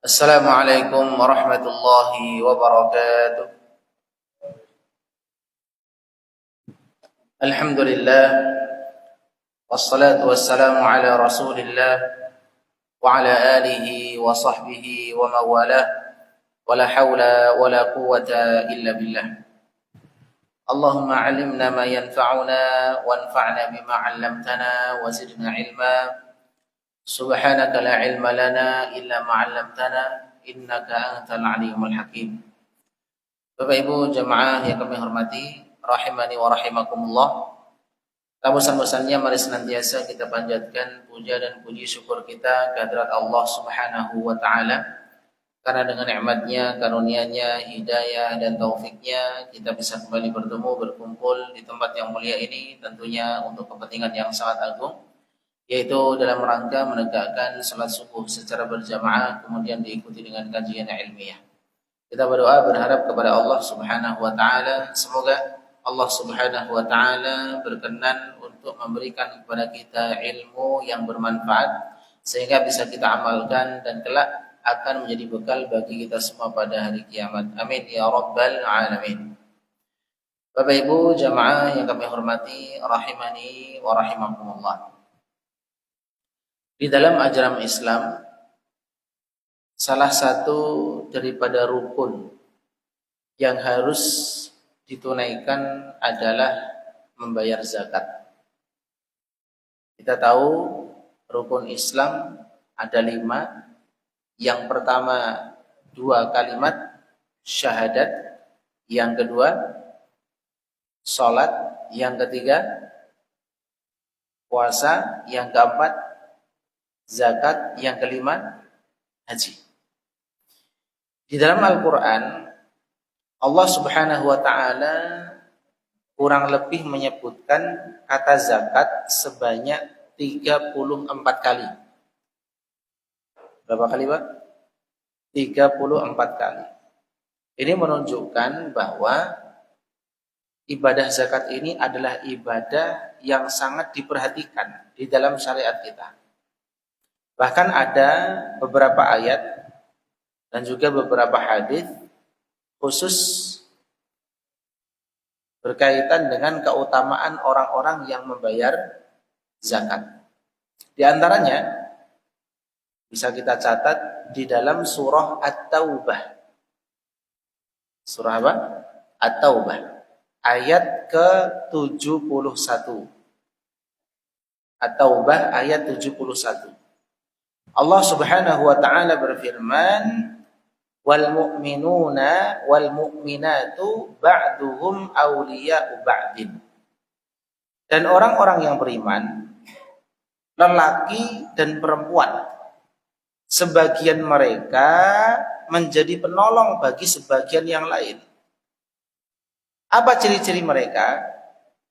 Assalamualaikum warahmatullahi wabarakatuh. Alhamdulillah wassalatu wassalamu ala Rasulillah wa ala alihi wa sahbihi wa mawalah wala haula wala quwwata illa billah. Allahumma 'allimna ma yanfa'una wanfa'na bima 'allamtana wa zidna 'ilma. Subhanaka la ilma lana illa ma 'allamtana innaka antal alimul hakim. Bapak Ibu jamaah yang kami hormati, rahimani wa rahimakumullah. Bosan-bosannya mari senantiasa kita panjatkan puja dan puji syukur kita kehadirat Allah Subhanahu wa taala. Karena dengan nikmatnya, karunia-Nya, hidayah dan taufiknya kita bisa kembali bertemu, berkumpul di tempat yang mulia ini, tentunya untuk kepentingan yang sangat agung, yaitu dalam rangka menegakkan salat subuh secara berjamaah kemudian diikuti dengan kajian ilmiah. Kita berdoa berharap kepada Allah Subhanahu wa taala semoga Allah Subhanahu wa taala berkenan untuk memberikan kepada kita ilmu yang bermanfaat sehingga bisa kita amalkan dan kelak akan menjadi bekal bagi kita semua pada hari kiamat. Amin ya rabbal alamin. Bapak Ibu jamaah yang kami hormati, rahimani wa rahimakumullah. Di dalam ajaran Islam, salah satu daripada rukun yang harus ditunaikan adalah membayar zakat. Kita tahu rukun Islam ada 5. Yang pertama 2 kalimat syahadat, yang kedua salat, yang ketiga puasa, yang keempat zakat, yang kelima haji. Di dalam Al-Quran Allah Subhanahu wa ta'ala kurang lebih menyebutkan kata zakat sebanyak 34 kali. Berapa kali Pak? 34 kali. Ini menunjukkan bahwa ibadah zakat ini adalah ibadah yang sangat diperhatikan di dalam syariat kita. Bahkan ada beberapa ayat dan juga beberapa hadis khusus berkaitan dengan keutamaan orang-orang yang membayar zakat. Di antaranya bisa kita catat di dalam surah At-Taubah. Surah apa? At-Taubah. Ayat ke-71. At-Taubah ayat 71. Allah Subhanahu wa taala berfirman, "Wal mu'minuna wal mu'minatu ba'duhum awliya'u ba'din." Dan orang-orang yang beriman, lelaki dan perempuan, sebagian mereka menjadi penolong bagi sebagian yang lain. Apa ciri-ciri mereka?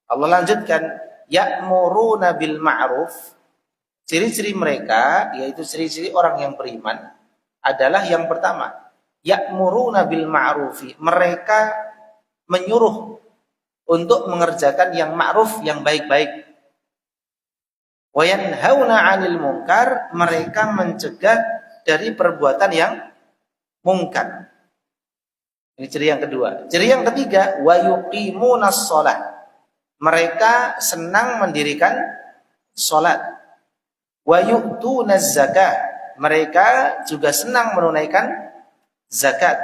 Allah lanjutkan, ya'muruna bil ma'ruf. Ciri-ciri mereka, yaitu ciri-ciri orang yang beriman, adalah yang pertama, ya'muruna bil ma'rufi. Mereka menyuruh untuk mengerjakan yang ma'ruf, yang baik-baik. Wa yanhauna 'anil munkar. Mereka mencegah dari perbuatan yang mungkar. Ini ciri yang kedua. Ciri yang ketiga, wa yuqimunas shalah. Mereka senang mendirikan salat. Wa yu'tunaz zakah. Mereka juga senang menunaikan zakat.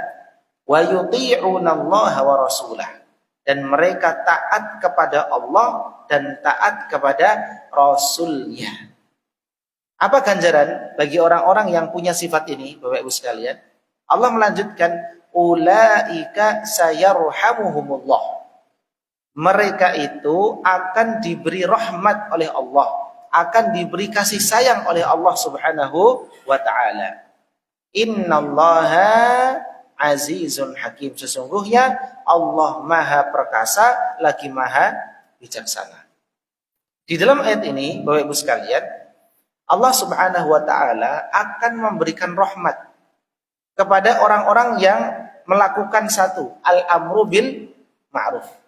Wa yuti'unallaha wa rasulah. Dan mereka taat kepada Allah dan taat kepada Rasulnya. Apa ganjaran bagi orang-orang yang punya sifat ini, Bapak Ibu sekalian? Allah melanjutkan, ulaika sayarhamuhumullah. Mereka itu akan diberi rahmat oleh Allah, akan diberi kasih sayang oleh Allah Subhanahu wa ta'ala. Innallaha azizun hakim. Sesungguhnya Allah maha perkasa lagi maha bijaksana. Di dalam ayat ini, Bapak Ibu sekalian, Allah Subhanahu wa ta'ala akan memberikan rahmat kepada orang-orang yang melakukan satu, al-amru bil ma'ruf.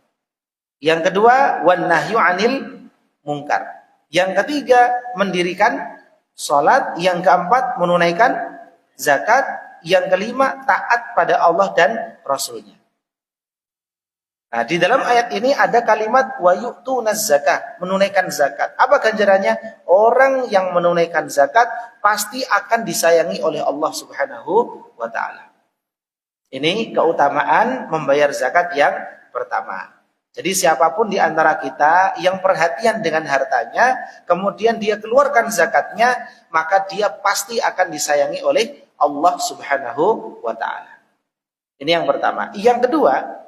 Yang kedua, wan nahyu 'anil munkar. Yang ketiga, mendirikan salat. Yang keempat, menunaikan zakat. yang kelima taat pada Allah dan Rasulnya. Nah, di dalam ayat ini ada kalimat wa yu'tunaz zakah, menunaikan zakat. Apa ganjarannya? Orang yang menunaikan zakat pasti akan disayangi oleh Allah Subhanahu wa taala. Ini keutamaan membayar zakat yang pertama. Jadi siapapun di antara kita yang perhatian dengan hartanya, kemudian dia keluarkan zakatnya, maka dia pasti akan disayangi oleh Allah Subhanahu wa taala. Ini yang pertama. Yang kedua,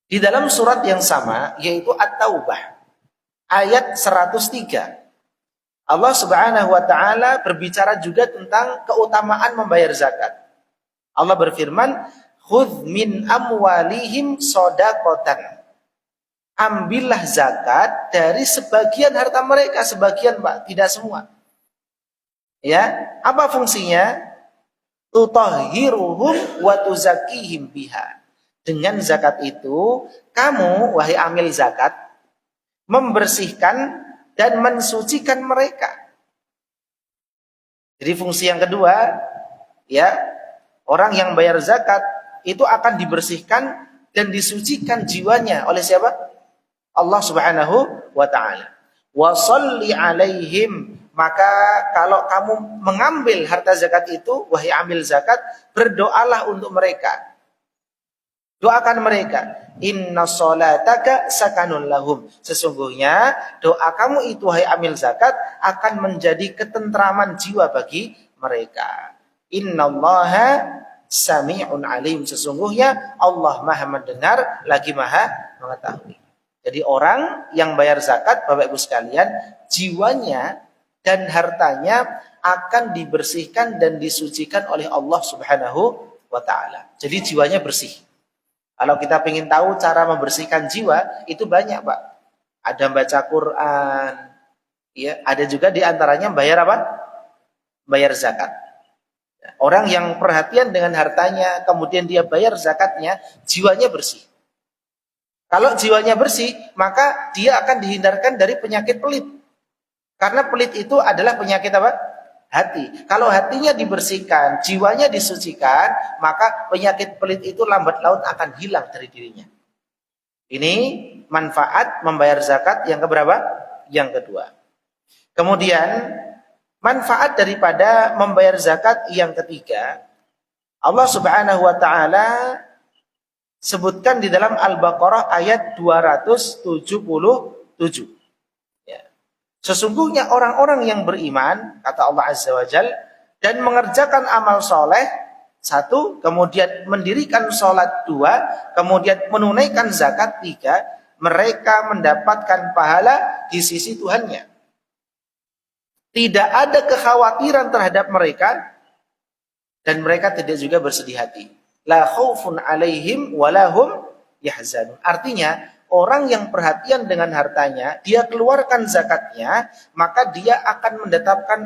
di dalam surat yang sama, yaitu At-Taubah, ayat 103. Allah Subhanahu wa taala berbicara juga tentang keutamaan membayar zakat. Allah berfirman, "Khudz min amwalihim shadaqatan." Ambillah zakat dari sebagian harta mereka, sebagian Pak, tidak semua. Ya, apa fungsinya? Tutahhiruhum wa tuzakkihim biha. Dengan zakat itu, kamu, wahai amil zakat, membersihkan dan mensucikan mereka. Jadi fungsi yang kedua, ya, orang yang bayar zakat itu akan dibersihkan dan disucikan jiwanya oleh siapa? Allah Subhanahu wa taala. Wa shalli alaihim, maka kalau kamu mengambil harta zakat itu, wahai amil zakat, berdoalah untuk mereka. Doakan mereka. Inna sholataka sakanun lahum. Sesungguhnya doa kamu itu, hai amil zakat, akan menjadi ketentraman jiwa bagi mereka. Innallaha sami'un alim. Sesungguhnya Allah maha mendengar lagi maha mengetahui. Jadi orang yang bayar zakat, Bapak Ibu sekalian, jiwanya dan hartanya akan dibersihkan dan disucikan oleh Allah Subhanahu wa ta'ala. Jadi jiwanya bersih. Kalau kita ingin tahu cara membersihkan jiwa, itu banyak Pak. Ada baca Quran, ya, ada juga diantaranya bayar apa? Bayar zakat. Orang yang perhatian dengan hartanya, kemudian dia bayar zakatnya, jiwanya bersih. Kalau jiwanya bersih, maka dia akan dihindarkan dari penyakit pelit. Karena pelit itu adalah penyakit apa? Hati. Kalau hatinya dibersihkan, jiwanya disucikan, maka penyakit pelit itu lambat laun akan hilang dari dirinya. Ini manfaat membayar zakat yang keberapa? Yang kedua. Kemudian manfaat daripada membayar zakat yang ketiga, Allah Subhanahu wa taala sebutkan di dalam Al-Baqarah ayat 277. Sesungguhnya orang-orang yang beriman, kata Allah Azza wa Jal, dan mengerjakan amal soleh, satu, kemudian mendirikan sholat, dua, kemudian menunaikan zakat, tiga, mereka mendapatkan pahala di sisi Tuhannya. Tidak ada kekhawatiran terhadap mereka, dan mereka tidak juga bersedih hati. La khaufun alaihim walahum yahzanun. Artinya, orang yang perhatian dengan hartanya, dia keluarkan zakatnya, maka dia akan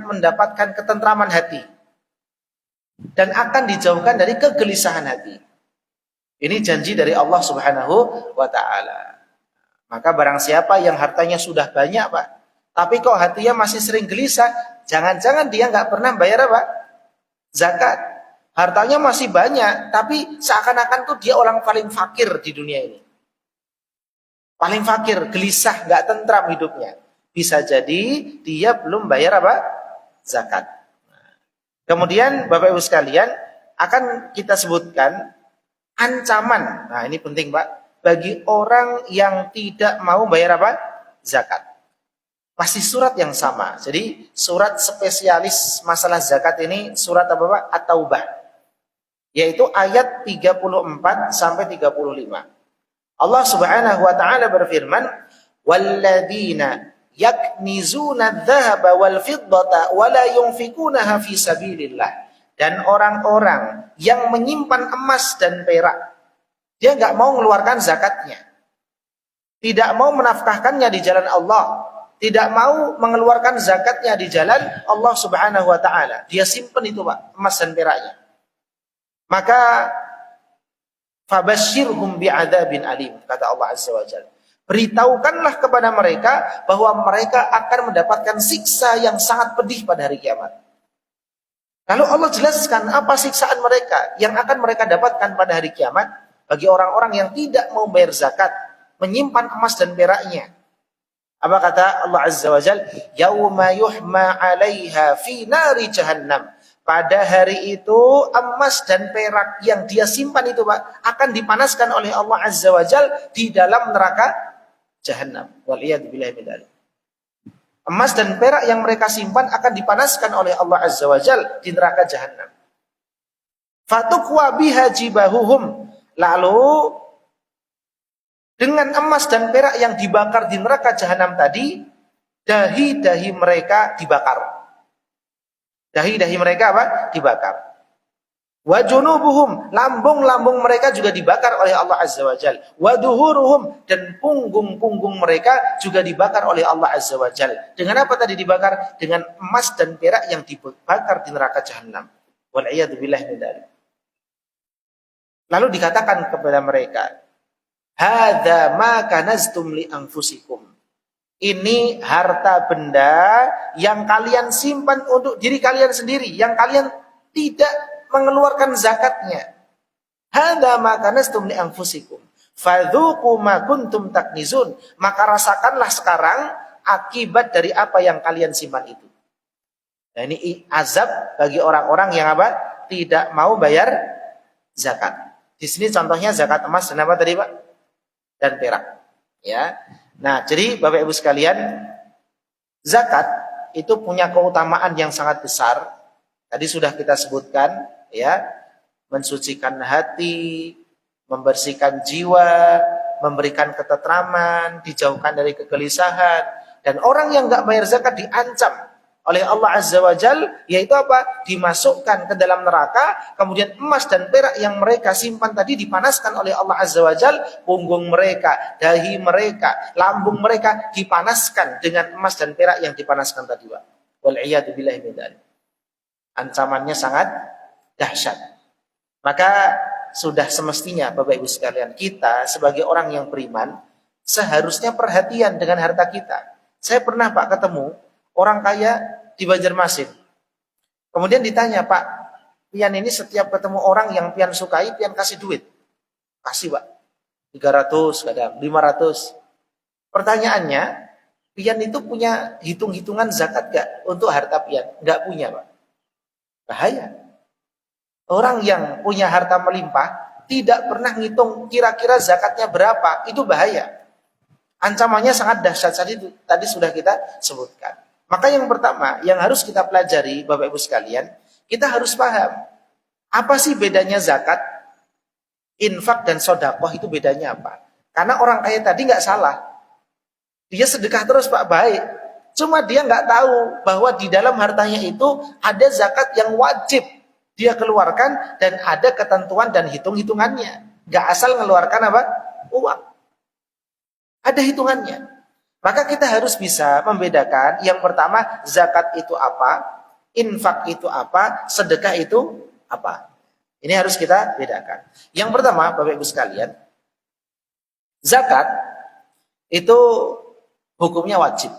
mendapatkan ketentraman hati. Dan akan dijauhkan dari kegelisahan hati. Ini janji dari Allah Subhanahu wa ta'ala. Maka barang siapa yang hartanya sudah banyak Pak, tapi kok hatinya masih sering gelisah, jangan-jangan dia nggak pernah bayar apa? Zakat. Hartanya masih banyak, tapi seakan-akan tuh dia orang paling fakir di dunia ini. Paling fakir, gelisah, gak tentram hidupnya. Bisa jadi dia belum bayar apa? Zakat. Kemudian Bapak Ibu sekalian, akan kita sebutkan ancaman. Nah ini penting Pak, bagi orang yang tidak mau bayar apa? Zakat. Masih surat yang sama. Jadi surat spesialis masalah zakat ini surat apa Pak? At-Taubah. Yaitu ayat 34 sampai 35. Allah Subhanahu wa taala berfirman, "Walladzina yaknizuna adh-dhahaba wal fiddata wa la yunfikunaha fi sabilillah." Dan orang-orang yang menyimpan emas dan perak, dia enggak mau mengeluarkan zakatnya. Tidak mau menafkahkannya di jalan Allah, tidak mau mengeluarkan zakatnya di jalan Allah Subhanahu wa taala. Dia simpen itu Pak, emas dan peraknya. Maka fabashshirhum bi'adzabin alim, kata Allah Azza wa Jalla. Beritahukanlah kepada mereka bahwa mereka akan mendapatkan siksa yang sangat pedih pada hari kiamat. Lalu Allah jelaskan apa siksaan mereka yang akan mereka dapatkan pada hari kiamat bagi orang-orang yang tidak mau bayar zakat, menyimpan emas dan peraknya. Apa kata Allah Azza wa Jalla? Yauma yuhma 'alaiha fi nari jahannam. Pada hari itu emas dan perak yang dia simpan itu Pak akan dipanaskan oleh Allah Azza wa Jalla di dalam neraka jahannam. Wal iyad billahi min dzalik. Emas dan perak yang mereka simpan akan dipanaskan oleh Allah Azza wa Jalla di neraka jahannam. Fatukwa biha jibahuhum. Lalu dengan emas dan perak yang dibakar di neraka jahanam tadi, dahi-dahi mereka dibakar. Dahi-dahi mereka apa? Dibakar. Wa junubuhum, lambung-lambung mereka juga dibakar oleh Allah Azza wa Jalla. Wa duhuruhum, dan punggung-punggung mereka juga dibakar oleh Allah Azza wa Jalla. Dengan apa tadi dibakar? Dengan emas dan perak yang dibakar di neraka jahanam. Wal iyad billahi min dzalik. Lalu dikatakan kepada mereka, hadza ma kanaztum li anfusikum. Ini harta benda yang kalian simpan untuk diri kalian sendiri, yang kalian tidak mengeluarkan zakatnya. Hadza ma kanaztum li anfusikum. Fadzuqu ma kuntum taknizun. Maka rasakanlah sekarang akibat dari apa yang kalian simpan itu. Nah, ini azab bagi orang-orang yang apa? Tidak mau bayar zakat. Di sini contohnya zakat emas dan apa tadi Pak? Dan perak. Ya. Nah, jadi Bapak Ibu sekalian, zakat itu punya keutamaan yang sangat besar. Tadi sudah kita sebutkan, ya, mensucikan hati, membersihkan jiwa, memberikan ketentraman, dijauhkan dari kegelisahan. Dan orang yang nggak bayar zakat diancam oleh Allah Azza wa Jal, yaitu apa? Dimasukkan ke dalam neraka, kemudian emas dan perak yang mereka simpan tadi dipanaskan oleh Allah Azza wa Jal, punggung mereka, dahi mereka, lambung mereka dipanaskan dengan emas dan perak yang dipanaskan tadi, Pak. Wal iyadu billahi min dzalik. Ancamannya sangat dahsyat. Maka sudah semestinya Bapak Ibu sekalian, kita sebagai orang yang beriman seharusnya perhatian dengan harta kita. Saya pernah Pak ketemu orang kaya di Banjarmasin. Kemudian ditanya, Pak, pian ini setiap ketemu orang yang pian sukai, pian kasih duit. Kasih, Pak. 300 kadang, 500. Pertanyaannya, pian itu punya hitung-hitungan zakat gak untuk harta pian? Gak punya, Pak. Bahaya. Orang yang punya harta melimpah, tidak pernah ngitung kira-kira zakatnya berapa, itu bahaya. Ancamannya sangat dahsyat, tadi sudah kita sebutkan. Maka yang pertama yang harus kita pelajari Bapak Ibu sekalian, kita harus paham apa sih bedanya zakat, infak dan sedekah itu bedanya apa? Karena orang kaya tadi nggak salah, dia sedekah terus Pak, baik. Cuma dia nggak tahu bahwa di dalam hartanya itu ada zakat yang wajib dia keluarkan dan ada ketentuan dan hitung-hitungannya. Nggak asal ngeluarkan apa? Uang. Ada hitungannya. Maka kita harus bisa membedakan yang pertama zakat itu apa, infak itu apa, sedekah itu apa. Ini harus kita bedakan. Yang pertama Bapak Ibu sekalian, zakat itu hukumnya wajib.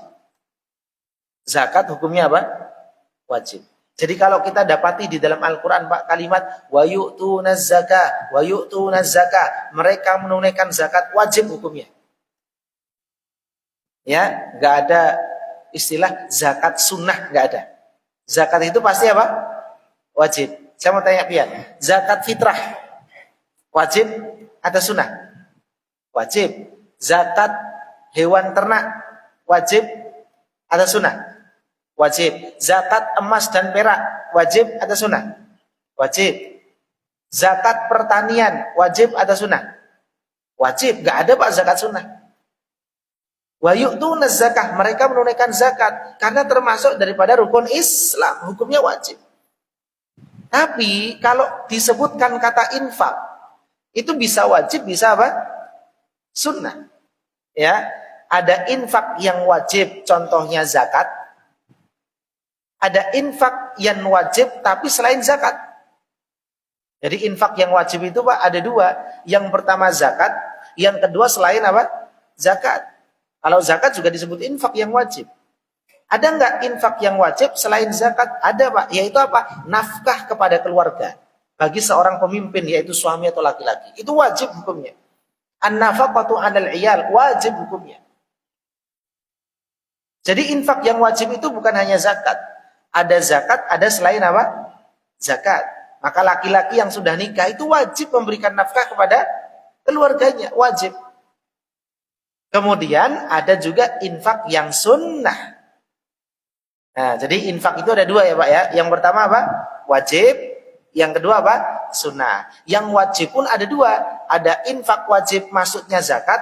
Zakat hukumnya apa? Wajib. Jadi kalau kita dapati di dalam Al-Quran Pak kalimat wa yu'tunaz zakah, wa yu'tunaz zakah, mereka menunaikan zakat, wajib hukumnya. Ya, nggak ada istilah zakat sunnah, nggak ada. Zakat itu pasti apa? Wajib. Saya mau tanya pian, zakat fitrah wajib atau sunnah? Wajib. Zakat hewan ternak wajib atau sunnah? Wajib. Zakat emas dan perak wajib atau sunnah? Wajib. Zakat pertanian wajib atau sunnah? Wajib. Nggak ada Pak zakat sunnah. Wa yu'tunaz zakah, mereka menunaikan zakat karena termasuk daripada rukun Islam, hukumnya wajib. Tapi kalau disebutkan kata infak, itu bisa wajib, bisa apa? Sunnah. Ya, ada infak yang wajib, contohnya zakat. Ada infak yang wajib tapi selain zakat. Jadi infak yang wajib itu Pak ada dua. Yang pertama zakat, yang kedua selain apa? Zakat. Kalau zakat juga disebut infak yang wajib. Ada nggak infak yang wajib selain zakat? Ada Pak, yaitu apa? Nafkah kepada keluarga. Bagi seorang pemimpin, yaitu suami atau laki-laki. Itu wajib hukumnya. An-nafaqatu 'alal 'iyal, wajib hukumnya. Jadi infak yang wajib itu bukan hanya zakat. Ada zakat, ada selain apa? Zakat. Maka laki-laki yang sudah nikah itu wajib memberikan nafkah kepada keluarganya, wajib. Kemudian ada juga infak yang sunnah. Nah, jadi infak itu ada dua ya Pak ya. Yang pertama apa? Wajib. Yang kedua apa? Sunnah. Yang wajib pun ada dua. Ada infak wajib maksudnya zakat.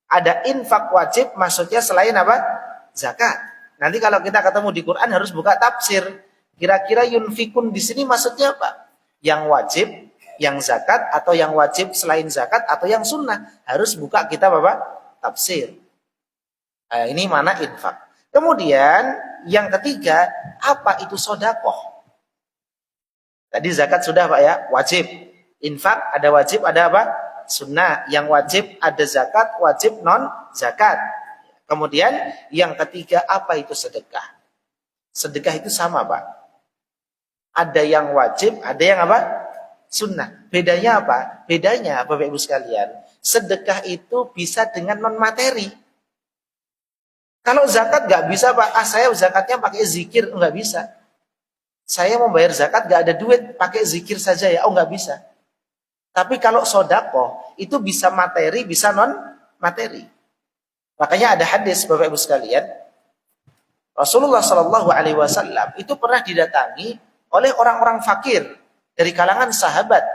Ada infak wajib maksudnya selain apa? Zakat. Nanti kalau kita ketemu di Quran harus buka tafsir. Kira-kira yunfikun di sini maksudnya apa? Yang wajib, yang zakat, atau yang wajib selain zakat, atau yang sunnah. Harus buka kitab apa? Tafsir. Nah, ini mana infak. Kemudian yang ketiga, apa itu sodakoh? Tadi zakat sudah Pak ya, wajib. Infak ada wajib, ada apa? Sunnah. Yang wajib ada zakat, wajib non zakat. Kemudian yang ketiga, apa itu sedekah? Sedekah itu sama Pak. Ada yang wajib, ada yang apa? Sunnah. Bedanya apa? Bedanya Bapak Ibu sekalian, sedekah itu bisa dengan non materi. Kalau zakat nggak bisa Pak, saya zakatnya pakai zikir, nggak bisa. Saya mau bayar zakat nggak ada duit, pakai zikir saja ya, nggak bisa. Tapi kalau sodako itu bisa materi, bisa non materi. Makanya ada hadis Bapak Ibu sekalian, Rasulullah Shallallahu Alaihi Wasallam itu pernah didatangi oleh orang-orang fakir dari kalangan sahabat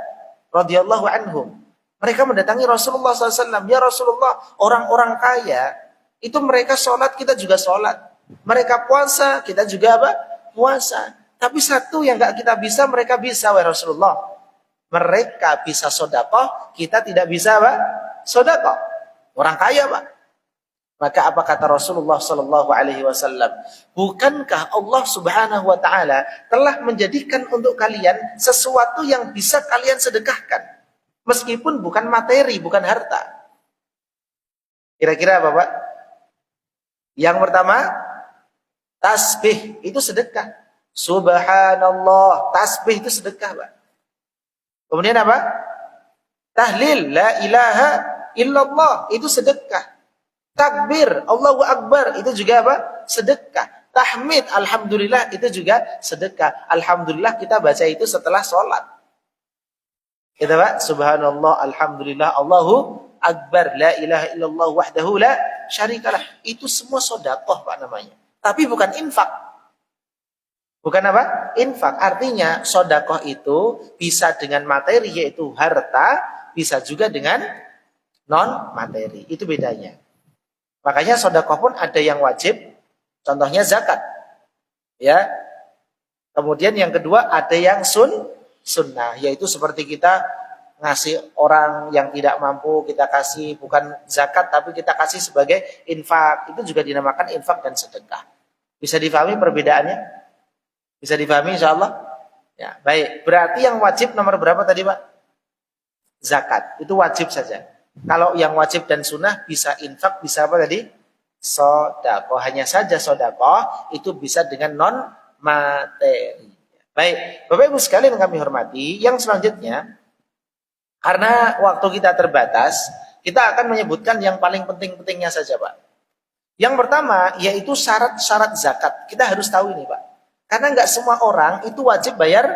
radhiyallahu anhum. Mereka mendatangi Rasulullah SAW. Ya Rasulullah, orang-orang kaya itu mereka sholat, kita juga sholat. Mereka puasa, kita juga apa? Puasa. Tapi satu yang gak kita bisa, mereka bisa, wahai Rasulullah. Mereka bisa sodakoh, kita tidak bisa apa? Sodakoh. Orang kaya Pak. Maka apa kata Rasulullah Sallallahu Alaihi Wasallam? Bukankah Allah Subhanahu Wa Taala telah menjadikan untuk kalian sesuatu yang bisa kalian sedekahkan, meskipun bukan materi, bukan harta? Kira-kira apa Pak? Yang pertama, tasbih itu sedekah. Subhanallah, tasbih itu sedekah Pak. Kemudian apa? Tahlil, la ilaha illallah, itu sedekah. Takbir, Allahu Akbar, itu juga apa? Sedekah. Tahmid, alhamdulillah, itu juga sedekah. Alhamdulillah kita baca itu setelah sholat. Kita Pak, subhanallah, alhamdulillah, Allahu Akbar, la ilaha illallah wahdahu la syarikalah. Itu semua sodakoh Pak namanya. Tapi bukan infak. Bukan apa? Infak. Artinya sodakoh itu bisa dengan materi, yaitu harta, bisa juga dengan non materi. Itu bedanya. Makanya sodakoh pun ada yang wajib, contohnya zakat, ya. Kemudian yang kedua ada yang sunnah, yaitu seperti kita ngasih orang yang tidak mampu, kita kasih bukan zakat tapi kita kasih sebagai infak. Itu juga dinamakan infak dan sedekah. Bisa difahami perbedaannya? Bisa difahami insyaallah? Ya, baik. Berarti yang wajib nomor berapa tadi Pak? Zakat. Itu wajib saja. Kalau yang wajib dan sunnah bisa infak, bisa apa tadi? Sodakoh. Hanya saja sodakoh itu bisa dengan non materi. Baik, Bapak Ibu sekalian kami hormati. Yang selanjutnya, karena waktu kita terbatas, kita akan menyebutkan yang paling penting-pentingnya saja Pak. Yang pertama yaitu syarat-syarat zakat. Kita harus tahu ini Pak. Karena nggak semua orang itu wajib bayar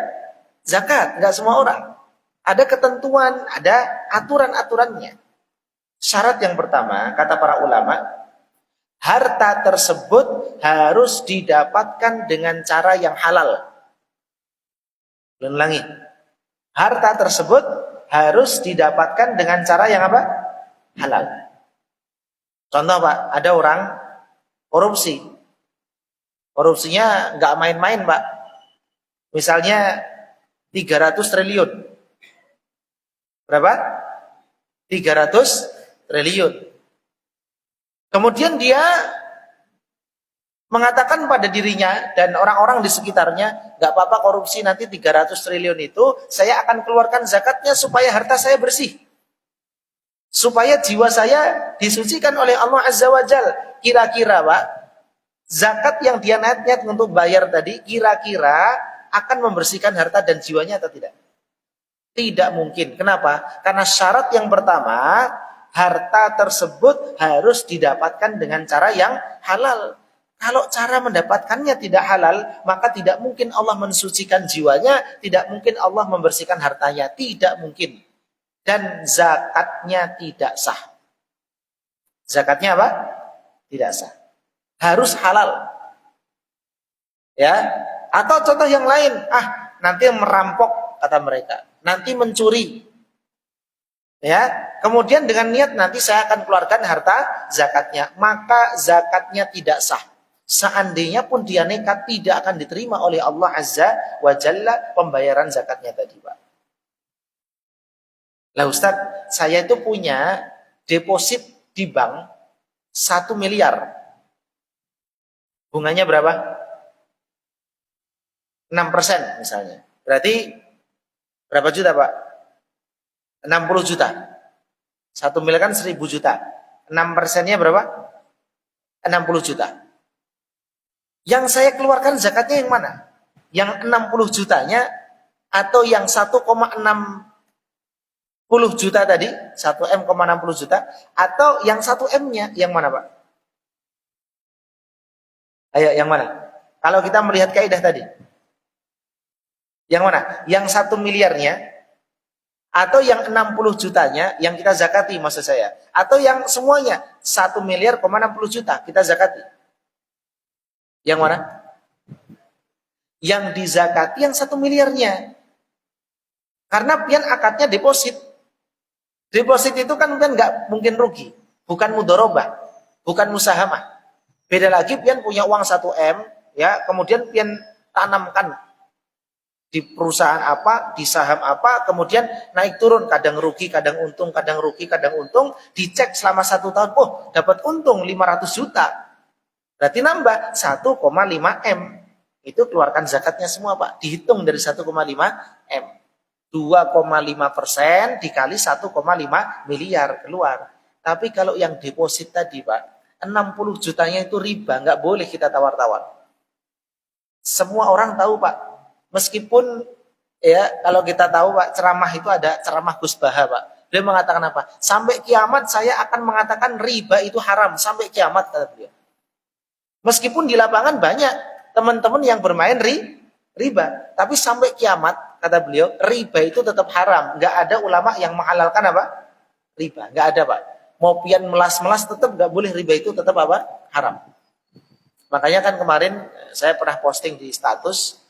zakat. Nggak semua orang. Ada ketentuan, ada aturan-aturannya. Syarat yang pertama, kata para ulama, harta tersebut harus didapatkan dengan cara yang halal. Ulangi. Harta tersebut harus didapatkan dengan cara yang apa? Halal. Contoh Pak, ada orang korupsi. Korupsinya nggak main-main Pak. Misalnya 300 triliun. Berapa? 300 triliun. Kemudian dia mengatakan pada dirinya dan orang-orang di sekitarnya, nggak apa-apa korupsi, nanti 300 triliun itu saya akan keluarkan zakatnya supaya harta saya bersih. Supaya jiwa saya disucikan oleh Allah Azza wa Jal. Kira-kira Pak, zakat yang dia niat untuk bayar tadi kira-kira akan membersihkan harta dan jiwanya atau tidak? Tidak mungkin. Kenapa? Karena syarat yang pertama, harta tersebut harus didapatkan dengan cara yang halal. Kalau cara mendapatkannya tidak halal, maka tidak mungkin Allah mensucikan jiwanya, tidak mungkin Allah membersihkan hartanya, tidak mungkin. Dan zakatnya tidak sah. Zakatnya apa? Tidak sah. Harus halal. Ya. Atau contoh yang lain, nanti merampok kata mereka, nanti mencuri. Ya, kemudian dengan niat nanti saya akan keluarkan harta zakatnya, maka zakatnya tidak sah. Seandainya pun dia nekat, tidak akan diterima oleh Allah Azza wa Jalla pembayaran zakatnya tadi, Pak. Lah Ustaz, saya itu punya deposit di bank 1 miliar. Bunganya berapa? 6% misalnya. Berarti berapa juta, Pak? 60 juta. 1 miliar kan 1000 juta. 6%-nya berapa? 60 juta. Yang saya keluarkan zakatnya yang mana? Yang 60 jutanya atau yang 1,60 juta tadi, 1M,60 juta, atau yang 1M-nya yang mana, Pak? Ayo, yang mana? Kalau kita melihat kaidah tadi. Yang mana? Yang 1 miliarnya atau yang 60 jutanya yang kita zakati maksud saya, atau yang semuanya 1 miliar, 60 juta kita zakati. Yang mana? Yang dizakati yang 1 miliarnya. Karena pian akadnya deposit. Deposit itu kan nggak mungkin rugi, bukan mudharabah, bukan musahamah. Beda lagi pian punya uang 1M, ya, kemudian pian tanamkan di perusahaan apa, di saham apa, kemudian naik turun, kadang rugi, kadang untung, kadang rugi, kadang untung, dicek selama 1 tahun, dapat untung 500 juta. Berarti nambah 1,5 M. Itu keluarkan zakatnya semua, Pak. Dihitung dari 1,5 M. 2,5% dikali 1,5 miliar keluar. Tapi kalau yang deposit tadi, Pak, 60 jutanya itu riba, nggak boleh kita tawar-tawar. Semua orang tahu, Pak. Meskipun ya kalau kita tahu, Pak, ceramah itu ada ceramah Gus Baha, Pak. Dia mengatakan apa? Sampai kiamat saya akan mengatakan riba itu haram sampai kiamat, kata beliau. Meskipun di lapangan banyak teman-teman yang bermain riba, tapi sampai kiamat kata beliau riba itu tetap haram. Nggak ada ulama yang menghalalkan apa? Riba, nggak ada, Pak. Mau pian melas-melas tetap nggak boleh, riba itu tetap apa? Haram. Makanya kan kemarin saya pernah posting di status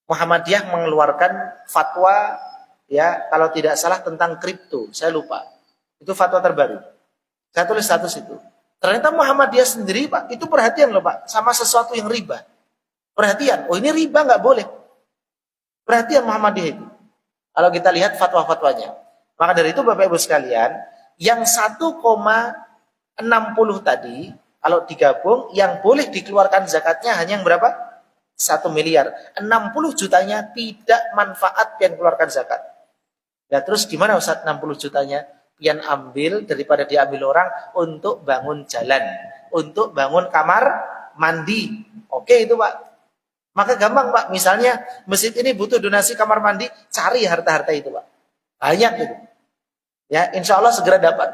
Muhammadiyah mengeluarkan fatwa, ya kalau tidak salah tentang kripto, saya lupa. Itu fatwa terbaru. Saya tulis status itu. Ternyata Muhammadiyah sendiri, Pak, itu perhatian loh, Pak, sama sesuatu yang riba. Perhatian, ini riba nggak boleh. Perhatian Muhammadiyah itu. Kalau kita lihat fatwa-fatwanya. Maka dari itu Bapak Ibu sekalian, yang 1,60 tadi, kalau digabung, yang boleh dikeluarkan zakatnya hanya yang berapa? 1 miliar. 60 jutanya tidak manfaat yang keluarkan zakat. Nah terus gimana Ustaz 60 jutanya? Pian ambil daripada diambil orang untuk bangun jalan, untuk bangun kamar mandi. Oke itu, Pak. Maka gampang, Pak. Misalnya masjid ini butuh donasi kamar mandi, cari harta-harta itu, Pak. Banyak itu. Ya, insya Allah segera dapat.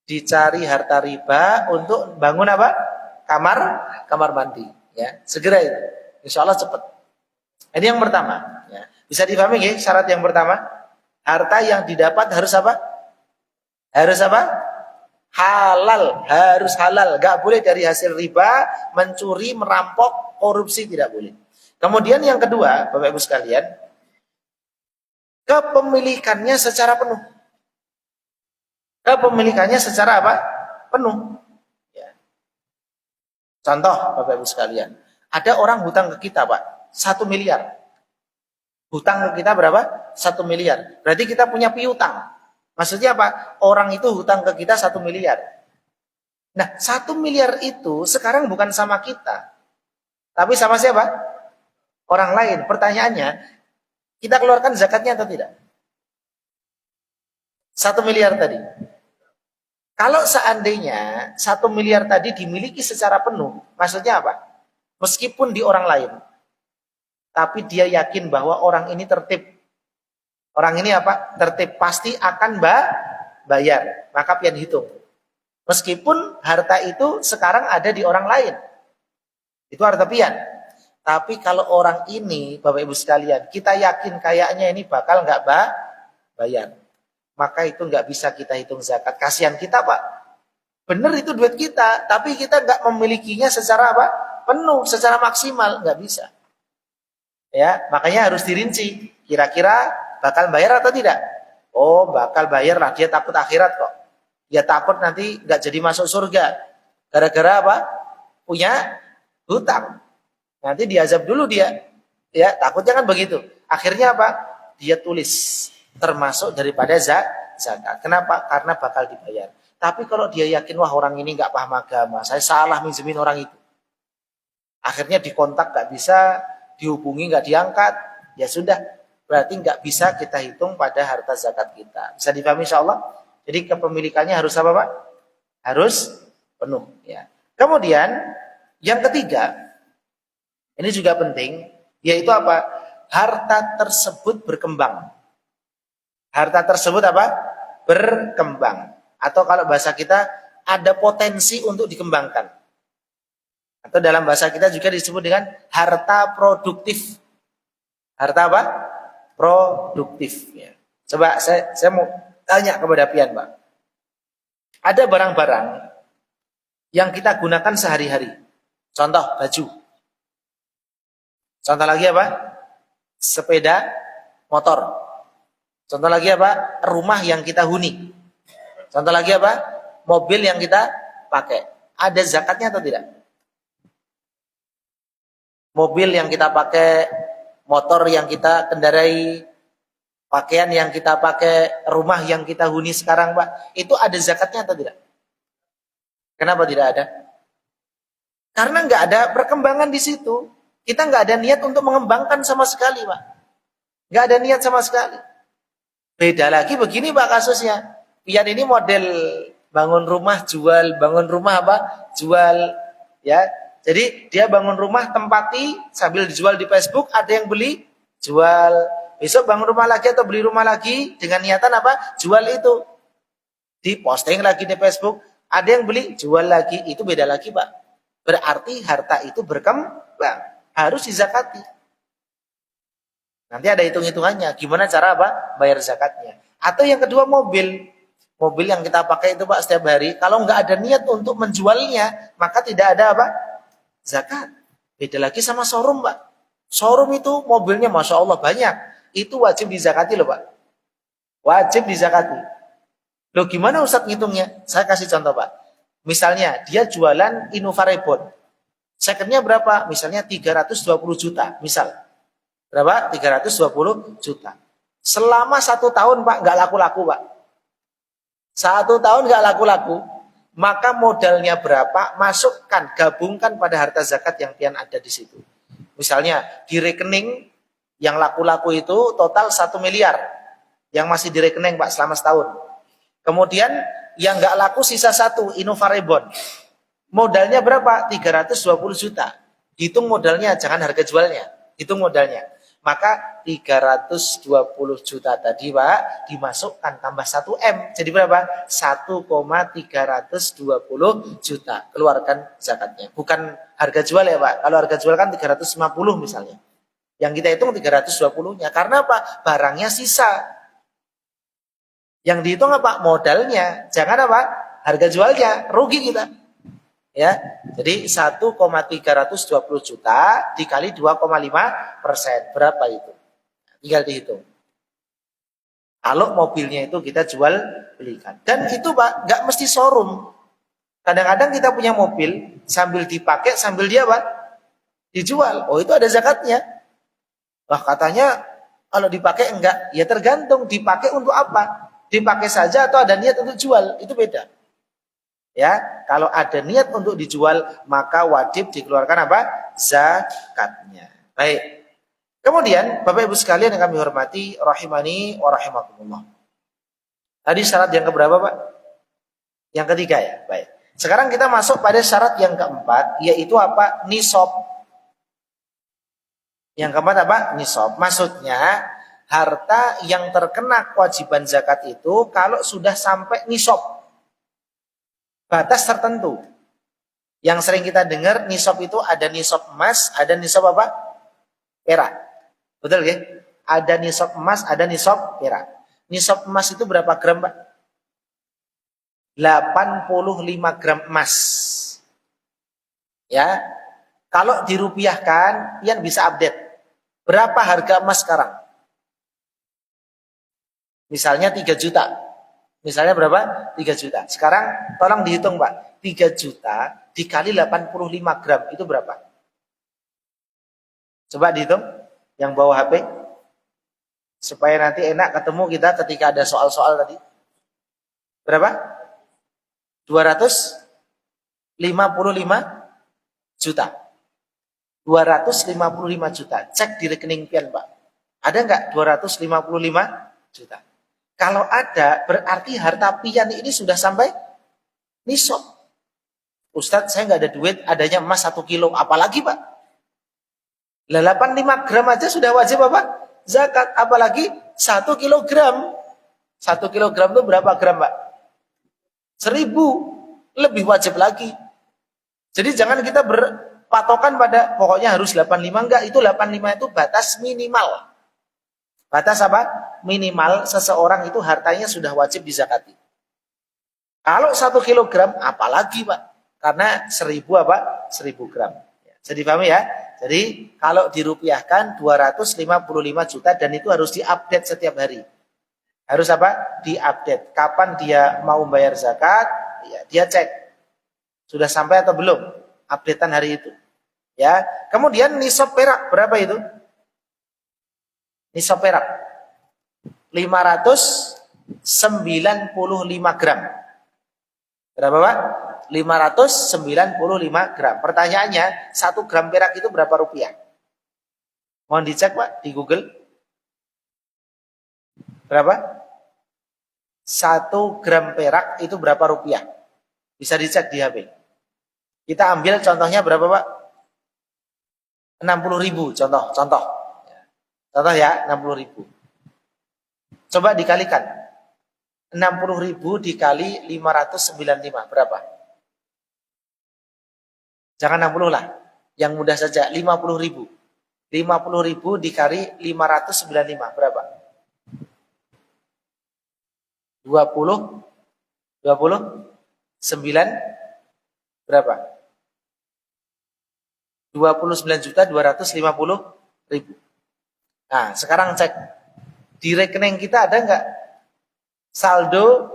Dicari harta riba untuk bangun apa? Kamar mandi. Ya, segera itu. Insya Allah cepat. Ini yang pertama. Ya. Bisa dipahami ya? Syarat yang pertama, harta yang didapat harus apa? Harus apa? Halal, harus halal. Gak boleh dari hasil riba, mencuri, merampok, korupsi, tidak boleh. Kemudian yang kedua, Bapak Ibu sekalian, kepemilikannya secara penuh. Kepemilikannya secara apa? Penuh. Ya. Contoh, Bapak Ibu sekalian, ada orang hutang ke kita, Pak, 1 miliar. Hutang ke kita berapa? 1 miliar. Berarti kita punya piutang. Maksudnya apa? Orang itu hutang ke kita 1 miliar. Nah, 1 miliar itu sekarang bukan sama kita. Tapi sama siapa? Orang lain. Pertanyaannya, kita keluarkan zakatnya atau tidak? 1 miliar tadi. Kalau seandainya 1 miliar tadi dimiliki secara penuh, maksudnya apa? Meskipun di orang lain, tapi dia yakin bahwa orang ini tertib. Orang ini apa? Tertib, pasti akan bayar. Maka pian hitung. Meskipun harta itu sekarang ada di orang lain. Itu harta pian. Tapi kalau orang ini, Bapak Ibu sekalian, kita yakin kayaknya ini bakal nggak bayar. Maka itu nggak bisa kita hitung zakat. Kasihan kita, Pak. Benar itu duit kita, tapi kita nggak memilikinya secara apa? Penuh, secara maksimal, nggak bisa. Ya, makanya harus dirinci. Kira-kira bakal bayar atau tidak? Oh, bakal bayar lah. Dia takut akhirat kok. Dia takut nanti nggak jadi masuk surga. Gara-gara apa? Punya hutang. Nanti diazab dulu dia. Ya, takutnya kan begitu. Akhirnya apa? Dia tulis termasuk daripada zakat. Kenapa? Karena bakal dibayar. Tapi kalau dia yakin, wah orang ini nggak paham agama, saya salah minjemin orang itu. Akhirnya dikontak nggak bisa, dihubungi nggak diangkat, ya sudah. Berarti nggak bisa kita hitung pada harta zakat kita. Bisa dipahami insyaallah? Jadi kepemilikannya harus apa, Pak? Harus penuh. Ya. Kemudian yang ketiga, ini juga penting, yaitu apa? Harta tersebut berkembang. Harta tersebut apa? Berkembang. Atau kalau bahasa kita, ada potensi untuk dikembangkan. Atau dalam bahasa kita juga disebut dengan harta produktif. Harta apa? Produktif. Ya. Coba saya mau tanya kepada pian, Pak. Ada barang-barang yang kita gunakan sehari-hari. Contoh, baju. Contoh lagi apa? Sepeda, motor. Contoh lagi apa? Rumah yang kita huni. Contoh lagi apa? Mobil yang kita pakai. Ada zakatnya atau tidak? Mobil yang kita pakai, motor yang kita kendarai, pakaian yang kita pakai, rumah yang kita huni sekarang, Pak. Itu ada zakatnya atau tidak? Kenapa tidak ada? Karena nggak ada perkembangan di situ. Kita nggak ada niat untuk mengembangkan sama sekali, Pak. Nggak ada niat sama sekali. Beda lagi begini, Pak, kasusnya. Pian ini model bangun rumah jual, bangun rumah apa? Jual, ya. Jadi dia bangun rumah tempati sambil dijual di Facebook, ada yang beli, jual. Besok bangun rumah lagi atau beli rumah lagi dengan niatan apa? Jual itu. Diposting lagi di Facebook, ada yang beli, jual lagi. Itu beda lagi, Pak. Berarti harta itu berkembang, harus dizakati. Nanti ada hitung-hitungannya, gimana cara apa? Bayar zakatnya. Atau yang kedua mobil. Mobil yang kita pakai itu, Pak, setiap hari, kalau nggak ada niat untuk menjualnya, maka tidak ada apa? Zakat. Beda lagi sama showroom, Pak. Showroom itu mobilnya Masya Allah banyak. Itu wajib dizakati loh, Pak. Wajib dizakati. Loh gimana Ustadz ngitungnya? Saya kasih contoh, Pak. Misalnya dia jualan Innova Reborn. Secondnya berapa? Misalnya 320 juta. Misal. Berapa? 320 juta. Selama 1 tahun, Pak, nggak laku-laku, Pak. 1 tahun nggak laku-laku, maka modalnya berapa? Masukkan, gabungkan pada harta zakat yang pian ada di situ. Misalnya di rekening yang laku-laku itu total 1 miliar yang masih di rekening, Pak, selama setahun. Kemudian yang nggak laku sisa 1, Innova Reborn. Modalnya berapa? 320 juta. Hitung modalnya, jangan harga jualnya. Hitung modalnya. Maka 320 juta tadi, Pak, dimasukkan tambah 1 M. Jadi berapa? 1,320 juta. Keluarkan zakatnya. Bukan harga jual ya, Pak. Kalau harga jual kan 350 misalnya. Yang kita hitung 320-nya. Karena apa? Barangnya sisa. Yang dihitung apa? Modalnya. Jangan apa? Harga jualnya. Rugi kita. Ya, jadi 1,320 juta dikali 2,5%. Berapa itu? Tinggal dihitung. Kalau mobilnya itu kita jual belikan. Dan itu, Pak, nggak mesti showroom. Kadang-kadang kita punya mobil sambil dipakai sambil dia, Pak, dijual. Oh, itu ada zakatnya. Wah, katanya kalau dipakai enggak. Ya tergantung dipakai untuk apa. Dipakai saja atau ada niat untuk jual. Itu beda. Ya, kalau ada niat untuk dijual, maka wajib dikeluarkan apa? Zakatnya. Baik. Kemudian, Bapak Ibu sekalian yang kami hormati, rahimani wa rahimakumullah. Tadi syarat yang keberapa, Pak? Yang ketiga ya, baik. Sekarang kita masuk pada syarat yang keempat, yaitu apa? Nisab. Yang keempat apa? Nisab. Maksudnya harta yang terkena kewajiban zakat itu kalau sudah sampai nisab, batas tertentu. Yang sering kita dengar nisab itu ada nisab emas, ada nisab apa? Perak. Betul ya? Ada nisab emas, ada nisab perak. Nisab emas itu berapa gram, Pak? 85 gram emas. Ya. Kalau dirupiahkan, Ian bisa update. Berapa harga emas sekarang? Misalnya 3 juta. Misalnya berapa? 3 juta. Sekarang tolong dihitung, Pak. 3 juta dikali 85 gram itu berapa? Coba dihitung yang bawa HP. Supaya nanti enak ketemu kita ketika ada soal-soal tadi. Berapa? 255 juta. 255 juta. Cek di rekening pian, Pak. Ada enggak 255 juta? Kalau ada, berarti harta pian ini sudah sampai nisab. Ustadz, saya enggak ada duit, adanya emas 1 kilo. Apalagi, Pak? 85 gram aja sudah wajib apa? Zakat. Apalagi 1 kilogram. 1 kilogram itu berapa gram, Pak? 1000. Lebih wajib lagi. Jadi jangan kita berpatokan pada pokoknya harus 85. Enggak, itu 85 itu batas minimal. Batas apa? Minimal seseorang itu hartanya sudah wajib dizakati. Kalau 1 kilogram, apalagi, Pak? Karena 1000 apa? 1000 gram. Jadi dipahami ya? Jadi kalau dirupiahkan 255 juta dan itu harus diupdate setiap hari. Harus apa? Diupdate. Kapan dia mau bayar zakat, ya, dia cek. Sudah sampai atau belum? Updatean hari itu. Ya. Kemudian nisab perak berapa itu? Nisab perak 595 gram. Berapa, Pak? 595 gram. Pertanyaannya, 1 gram perak itu berapa rupiah? Mohon dicek, Pak, di Google. Berapa? 1 gram perak itu berapa rupiah? Bisa dicek di HP. Kita ambil contohnya berapa, Pak? 60.000 contoh. Contoh ya, 60.000. Coba dikalikan. 60.000 dikali 595 berapa? Jangan 60 lah. Yang mudah saja 50.000. 50.000 dikali 595 berapa? 20 9 berapa? 29.250.000. Nah, sekarang cek di rekening kita ada enggak saldo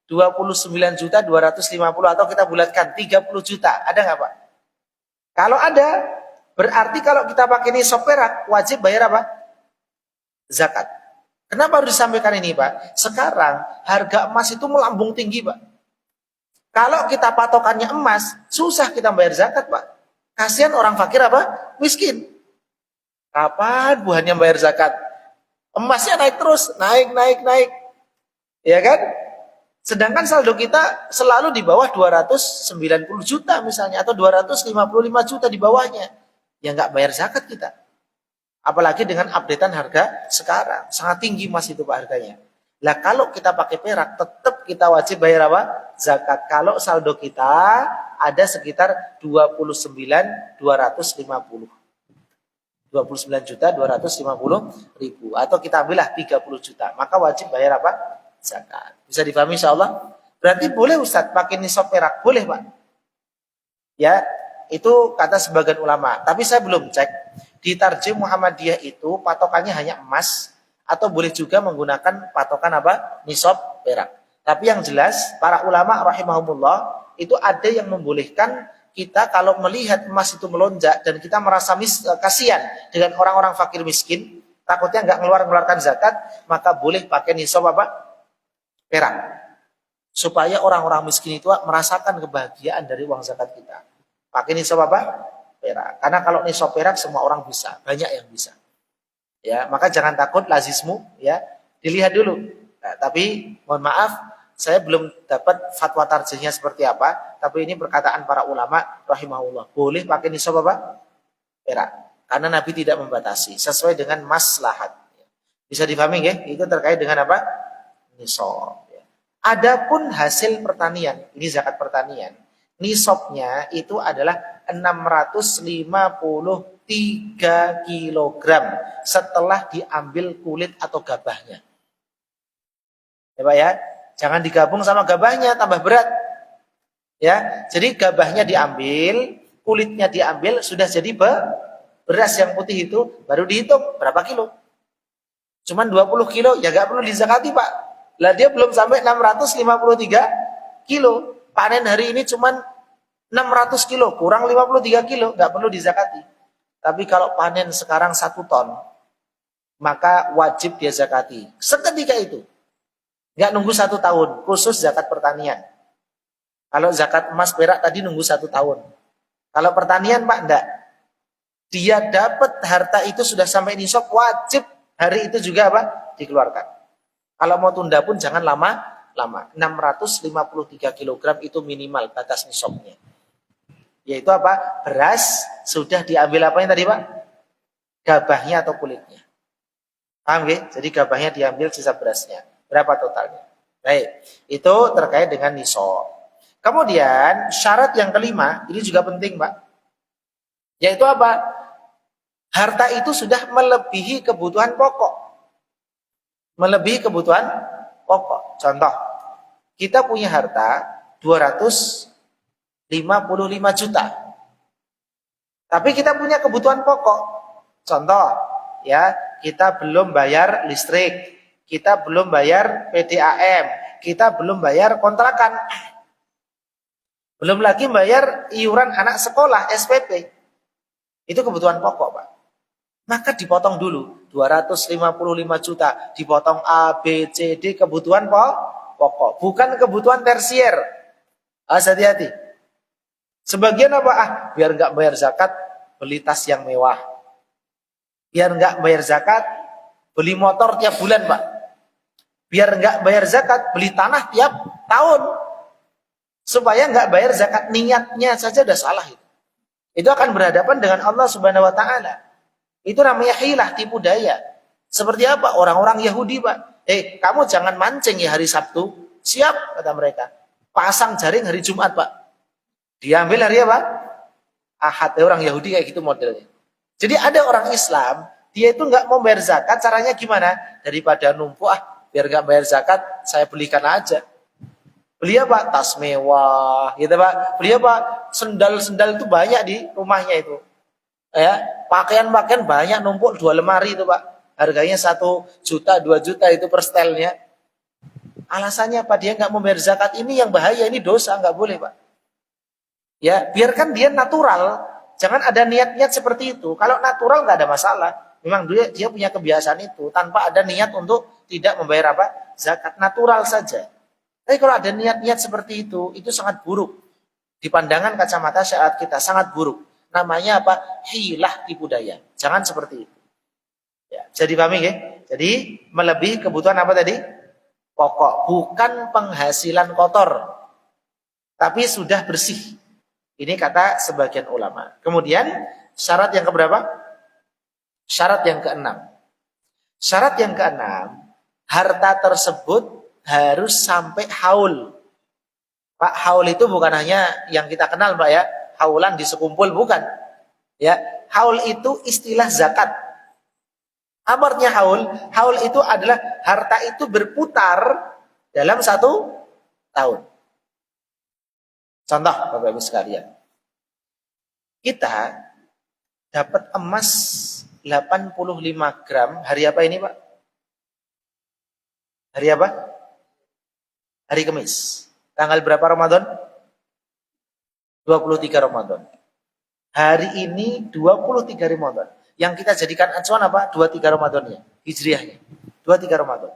29.250 atau kita bulatkan 30 juta. Ada enggak, Pak? Kalau ada, berarti kalau kita pakai nisab perak wajib bayar apa? Zakat. Kenapa harus disampaikan ini, Pak? Sekarang harga emas itu melambung tinggi, Pak. Kalau kita patokannya emas, susah kita bayar zakat, Pak. Kasihan orang fakir apa? Miskin. Kapan buahnya bayar zakat? Emasnya naik terus, naik. Ya kan? Sedangkan saldo kita selalu di bawah 290 juta misalnya, atau 255 juta di bawahnya. Ya nggak bayar zakat kita. Apalagi dengan updatean harga sekarang. Sangat tinggi Mas itu, Pak, harganya. Lah kalau kita pakai perak, tetap kita wajib bayar apa? Zakat. Kalau saldo kita ada sekitar 29.250. 29.250.000. Atau kita ambillah 30 juta. Maka wajib bayar apa? Zakat. Bisa dipahami insyaallah? Berarti boleh Ustaz pakai nisab perak? Boleh, Pak. Ya, itu kata sebagian ulama. Tapi saya belum cek. Di Tarjim Muhammadiyah itu patokannya hanya emas atau boleh juga menggunakan patokan apa? Nisab perak. Tapi yang jelas para ulama rahimahumullah itu ada yang membolehkan kita kalau melihat emas itu melonjak dan kita merasa kasihan dengan orang-orang fakir miskin, takutnya nggak mengeluarkan zakat, maka boleh pakai nisab apa? Perak. Supaya orang-orang miskin itu merasakan kebahagiaan dari uang zakat kita. Pakai nisab apa? Perak. Karena kalau nisab perak semua orang bisa, banyak yang bisa. Ya, maka jangan takut lazismu, ya. Dilihat dulu. Nah, tapi mohon maaf, Saya belum dapat fatwa tarjihnya seperti apa, tapi ini perkataan para ulama rahimahullah. Boleh pakai nisab apa? Perak. Karena Nabi tidak membatasi, sesuai dengan maslahat. Bisa difahami ya? Itu terkait dengan apa? Nisab. Adapun hasil pertanian, ini zakat pertanian. Nisabnya itu adalah 653 kilogram setelah diambil kulit atau gabahnya. Ya Pak ya, jangan digabung sama gabahnya, tambah berat. Ya, jadi gabahnya diambil, kulitnya diambil, sudah jadi beras yang putih itu, baru dihitung berapa kilo. Cuman 20 kilo, ya gak perlu dizakati Pak. Lah dia belum sampai 653 kilo. Panen hari ini cuman 600 kilo, kurang 53 kilo, gak perlu dizakati. Tapi kalau panen sekarang 1 ton, maka wajib dia zakati. Seketika itu. Gak nunggu 1 tahun, khusus zakat pertanian. Kalau zakat emas perak tadi nunggu 1 tahun. Kalau pertanian Pak, enggak. Dia dapat harta itu sudah sampai nisab, wajib hari itu juga apa? Dikeluarkan. Kalau mau tunda pun jangan lama-lama. 653 kg itu minimal batas nisabnya. Yaitu apa? Beras sudah diambil apanya tadi Pak? Gabahnya atau kulitnya. Paham ya? Jadi gabahnya diambil, sisa berasnya. Berapa totalnya? Baik, itu terkait dengan nisab. Kemudian syarat yang kelima, ini juga penting Pak. Yaitu apa? Harta itu sudah melebihi kebutuhan pokok. Melebihi kebutuhan pokok. Contoh, kita punya harta 255 juta. Tapi kita punya kebutuhan pokok. Contoh, ya, kita belum bayar listrik, kita belum bayar PDAM, kita belum bayar kontrakan. Belum lagi bayar iuran anak sekolah, SPP. Itu kebutuhan pokok, Pak. Maka dipotong dulu 255 juta, dipotong A, B, C, D, kebutuhan pokok, bukan kebutuhan tersier. Hati-hati. Sebagian apa? Biar nggak bayar zakat, beli tas yang mewah. Biar nggak bayar zakat, beli motor tiap bulan, Pak. Biar nggak bayar zakat, beli tanah tiap tahun. Supaya nggak bayar zakat, niatnya saja udah salah itu. Itu akan berhadapan dengan Allah Subhanahu wa taala. Itu namanya hilah, tipu daya. Seperti apa? Orang-orang Yahudi, Pak. Kamu jangan mancing ya hari Sabtu. Siap, kata mereka. Pasang jaring hari Jumat, Pak. Diambil hari apa? Ahad. Orang Yahudi kayak gitu modelnya. Jadi ada orang Islam, dia itu nggak mau bayar zakat, caranya gimana? Daripada numpuk, biar nggak bayar zakat, saya belikan aja. Beli apa? Tas mewah, gitu Pak. Beli apa? Sendal-sendal itu banyak di rumahnya itu. Ya, pakaian-pakaian banyak numpuk 2 lemari itu Pak. Harganya 1 juta, 2 juta itu per setelnya. Alasannya apa? Dia nggak mau bayar zakat. Ini yang bahaya, ini dosa, nggak boleh Pak. Ya, biarkan dia natural. Jangan ada niat-niat seperti itu. Kalau natural nggak ada masalah. Memang dia punya kebiasaan itu tanpa ada niat untuk tidak membayar apa? Zakat, natural saja. Tapi kalau ada niat-niat seperti itu sangat buruk. Di pandangan kacamata syariat kita sangat buruk. Namanya apa? Hilah, tipu daya. Jangan seperti itu. Ya, jadi pahami ya? Jadi melebihi kebutuhan apa tadi? Pokok, bukan penghasilan kotor. Tapi sudah bersih. Ini kata sebagian ulama. Kemudian syarat yang keberapa? Syarat yang keenam. Syarat yang keenam, harta tersebut harus sampai haul. Pak, haul itu bukan hanya yang kita kenal Pak ya. Haulan di sekumpul, bukan. Ya, haul itu istilah zakat. Apa artinya haul? Haul itu adalah harta itu berputar dalam 1 tahun. Contoh Bapak Ibu sekalian. Kita dapat emas 85 gram. Hari apa ini Pak? Hari apa? Hari Kamis. Tanggal berapa Ramadan? 23 Ramadan. Hari ini 23 Ramadan. Yang kita jadikan acuan apa? 23 Ramadannya. Hijriahnya. 23 Ramadan.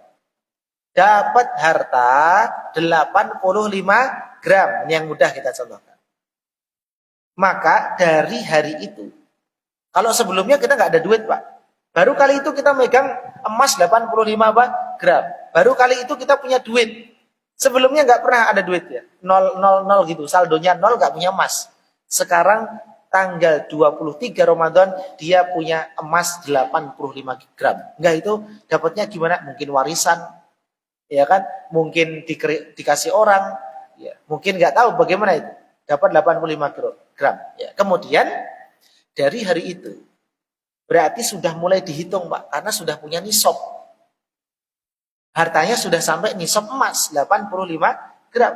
Dapat harta 85 gram. Ini yang mudah kita contohkan. Maka dari hari itu, kalau sebelumnya kita nggak ada duit Pak. Baru kali itu kita megang emas 85 gram. Baru kali itu kita punya duit. Sebelumnya nggak pernah ada duit ya. Nol, nol, nol gitu. Saldonya nol, nggak punya emas. Sekarang tanggal 23 Ramadan dia punya emas 85 gram. Enggak, itu dapatnya gimana? Mungkin warisan, ya kan? Mungkin dikasih orang, ya. Mungkin nggak tahu bagaimana itu. Dapat 85 gram. Ya. Kemudian dari hari itu berarti sudah mulai dihitung, Pak, karena sudah punya nisab. Hartanya sudah sampai nisab emas 85 gram.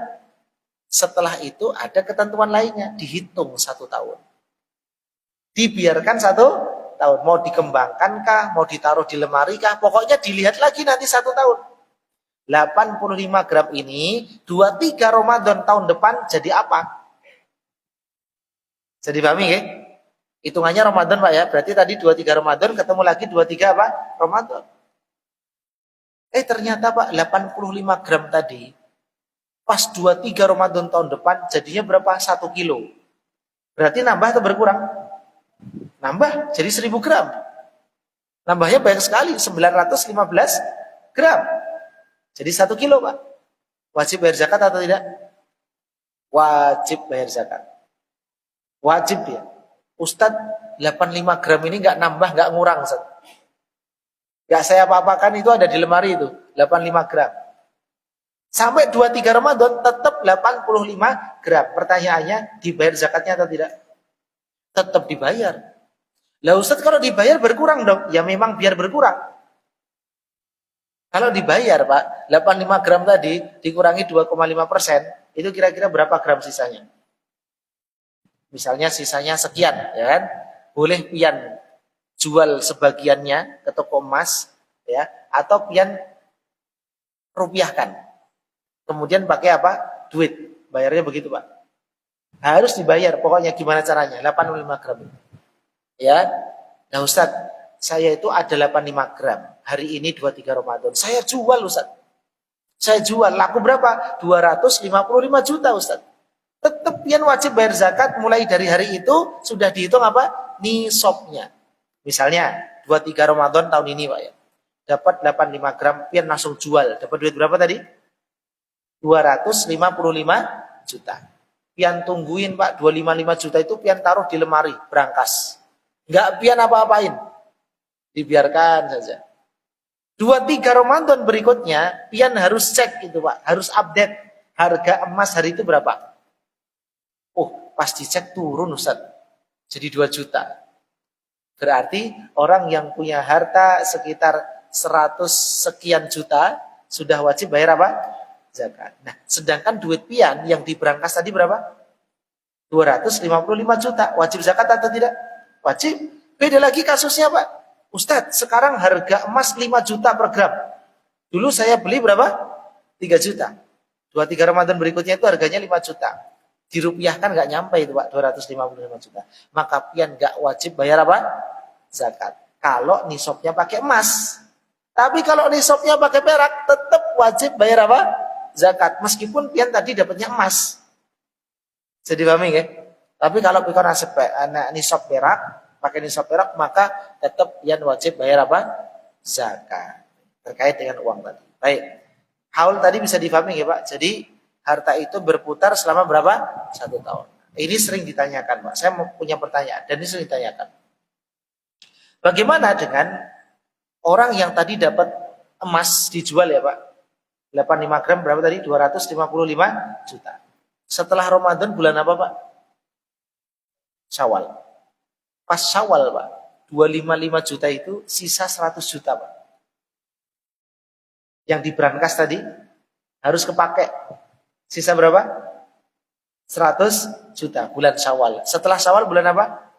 Setelah itu ada ketentuan lainnya, dihitung 1 tahun. Dibiarkan 1 tahun. Mau dikembangkan kah, mau ditaruh di lemari kah, pokoknya dilihat lagi nanti 1 tahun. 85 gram ini 23 Ramadan tahun depan jadi apa? Jadi pahami ya? Hitungannya Ramadan, Pak, ya. Berarti tadi 23 Ramadan ketemu lagi 23 apa? Ramadan. Ternyata, Pak, 85 gram tadi pas 23 Ramadan tahun depan jadinya berapa? 1 kilo. Berarti nambah atau berkurang? Nambah, jadi 1000 gram. Nambahnya banyak sekali, 915 gram. Jadi 1 kilo, Pak. Wajib bayar zakat atau tidak? Wajib bayar zakat. Wajib ya. Ustadz, 85 gram ini nggak nambah, nggak ngurang, Ustadz. Nggak saya apa-apakan, itu ada di lemari itu, 85 gram. Sampai 23 Ramadan tetap 85 gram. Pertanyaannya, dibayar zakatnya atau tidak? Tetap dibayar. Lah Ustadz, kalau dibayar berkurang dong? Ya memang biar berkurang. Kalau dibayar, Pak, 85 gram tadi dikurangi 2,5%, itu kira-kira berapa gram sisanya? Misalnya sisanya sekian, ya kan? Boleh pian jual sebagiannya ke toko emas, ya, atau pian rupiahkan. Kemudian pakai apa? Duit. Bayarnya begitu, Pak. Harus dibayar, pokoknya gimana caranya? 85 gram. Ya. Nah, Ustaz, saya itu ada 85 gram. Hari ini 23 Ramadan. Saya jual, Ustaz. Saya jual. Laku berapa? 255 juta, Ustaz. Tetap pian wajib bayar zakat mulai dari hari itu sudah dihitung apa? Nisabnya. Misalnya 23 Ramadan tahun ini, Pak, ya. Dapat 85 gram, pian langsung jual. Dapat duit berapa tadi? 255 juta. Pian tungguin, Pak, 255 juta itu pian taruh di lemari, berangkas. Enggak pian apa-apain. Dibiarkan saja. 23 Ramadan berikutnya, pian harus cek itu, Pak. Harus update harga emas hari itu berapa. Oh, pas dicek turun, Ustaz. Jadi 2 juta. Berarti orang yang punya harta sekitar 100 sekian juta sudah wajib bayar apa? Zakat. Nah, sedangkan duit pian yang diberangkas tadi berapa? 255 juta. Wajib zakat atau tidak? Wajib. Beda lagi kasusnya, Pak. Ustadz, sekarang harga emas 5 juta per gram. Dulu saya beli berapa? 3 juta. 23 Ramadan berikutnya itu harganya 5 juta. Dirupiahkan nggak nyampe itu, Pak, 255 juta. Maka pian nggak wajib bayar apa? Zakat. Kalau nisabnya pakai emas. Tapi kalau nisabnya pakai perak, tetap wajib bayar apa? Zakat. Meskipun pian tadi dapatnya emas. Jadi pahami ya? Tapi kalau pian nisab perak, pakai nisab perak, maka tetap pian wajib bayar apa? Zakat. Terkait dengan uang tadi. Baik. Haul tadi bisa dipahami ya, Pak. Jadi harta itu berputar selama berapa? 1 tahun. Ini sering ditanyakan, Pak. Saya punya pertanyaan dan ini sering ditanyakan. Bagaimana dengan orang yang tadi dapat emas dijual ya, Pak? 85 gram berapa tadi? 255 juta. Setelah Ramadan bulan apa, Pak? Syawal. Pas Syawal, Pak. 255 juta itu sisa 100 juta, Pak. Yang diberangkas tadi harus kepakai. Sisa berapa? 100 juta bulan Syawal. Setelah Syawal bulan apa?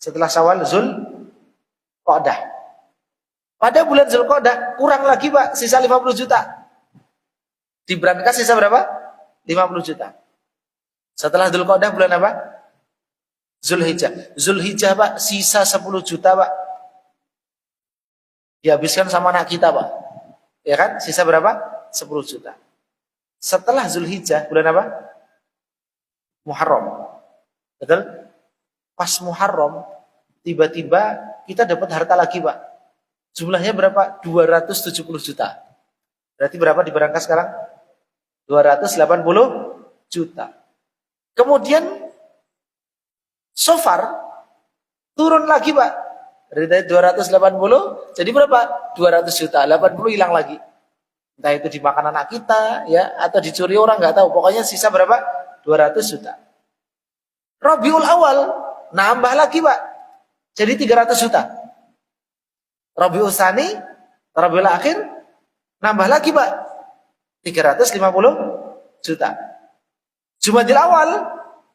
Setelah Syawal Zulqa'dah. Pada bulan Zulqa'dah kurang lagi, Pak, sisa 50 juta. Diberangkas sisa berapa? 50 juta. Setelah Zulqa'dah bulan apa? Zulhijjah. Zulhijjah, Pak, sisa 10 juta, Pak. Dihabiskan sama anak kita, Pak. Ya kan? Sisa berapa? 10 juta. Setelah Zulhijjah bulan apa? Muharram. Betul? Pas Muharram tiba-tiba kita dapat harta lagi, Pak. Jumlahnya berapa? 270 juta. Berarti berapa di berangkas sekarang? 280 juta. Kemudian so far turun lagi Pak. Dari 280 jadi berapa? 200 juta. 80 hilang lagi. Entah itu dimakan anak kita ya atau dicuri orang nggak tahu. Pokoknya sisa berapa? 200 juta. Rabiul Awal nambah lagi Pak. Jadi 300 juta. Rabiul Tsani, Rabiul Akhir nambah lagi Pak. 350 juta. Jumadil Awal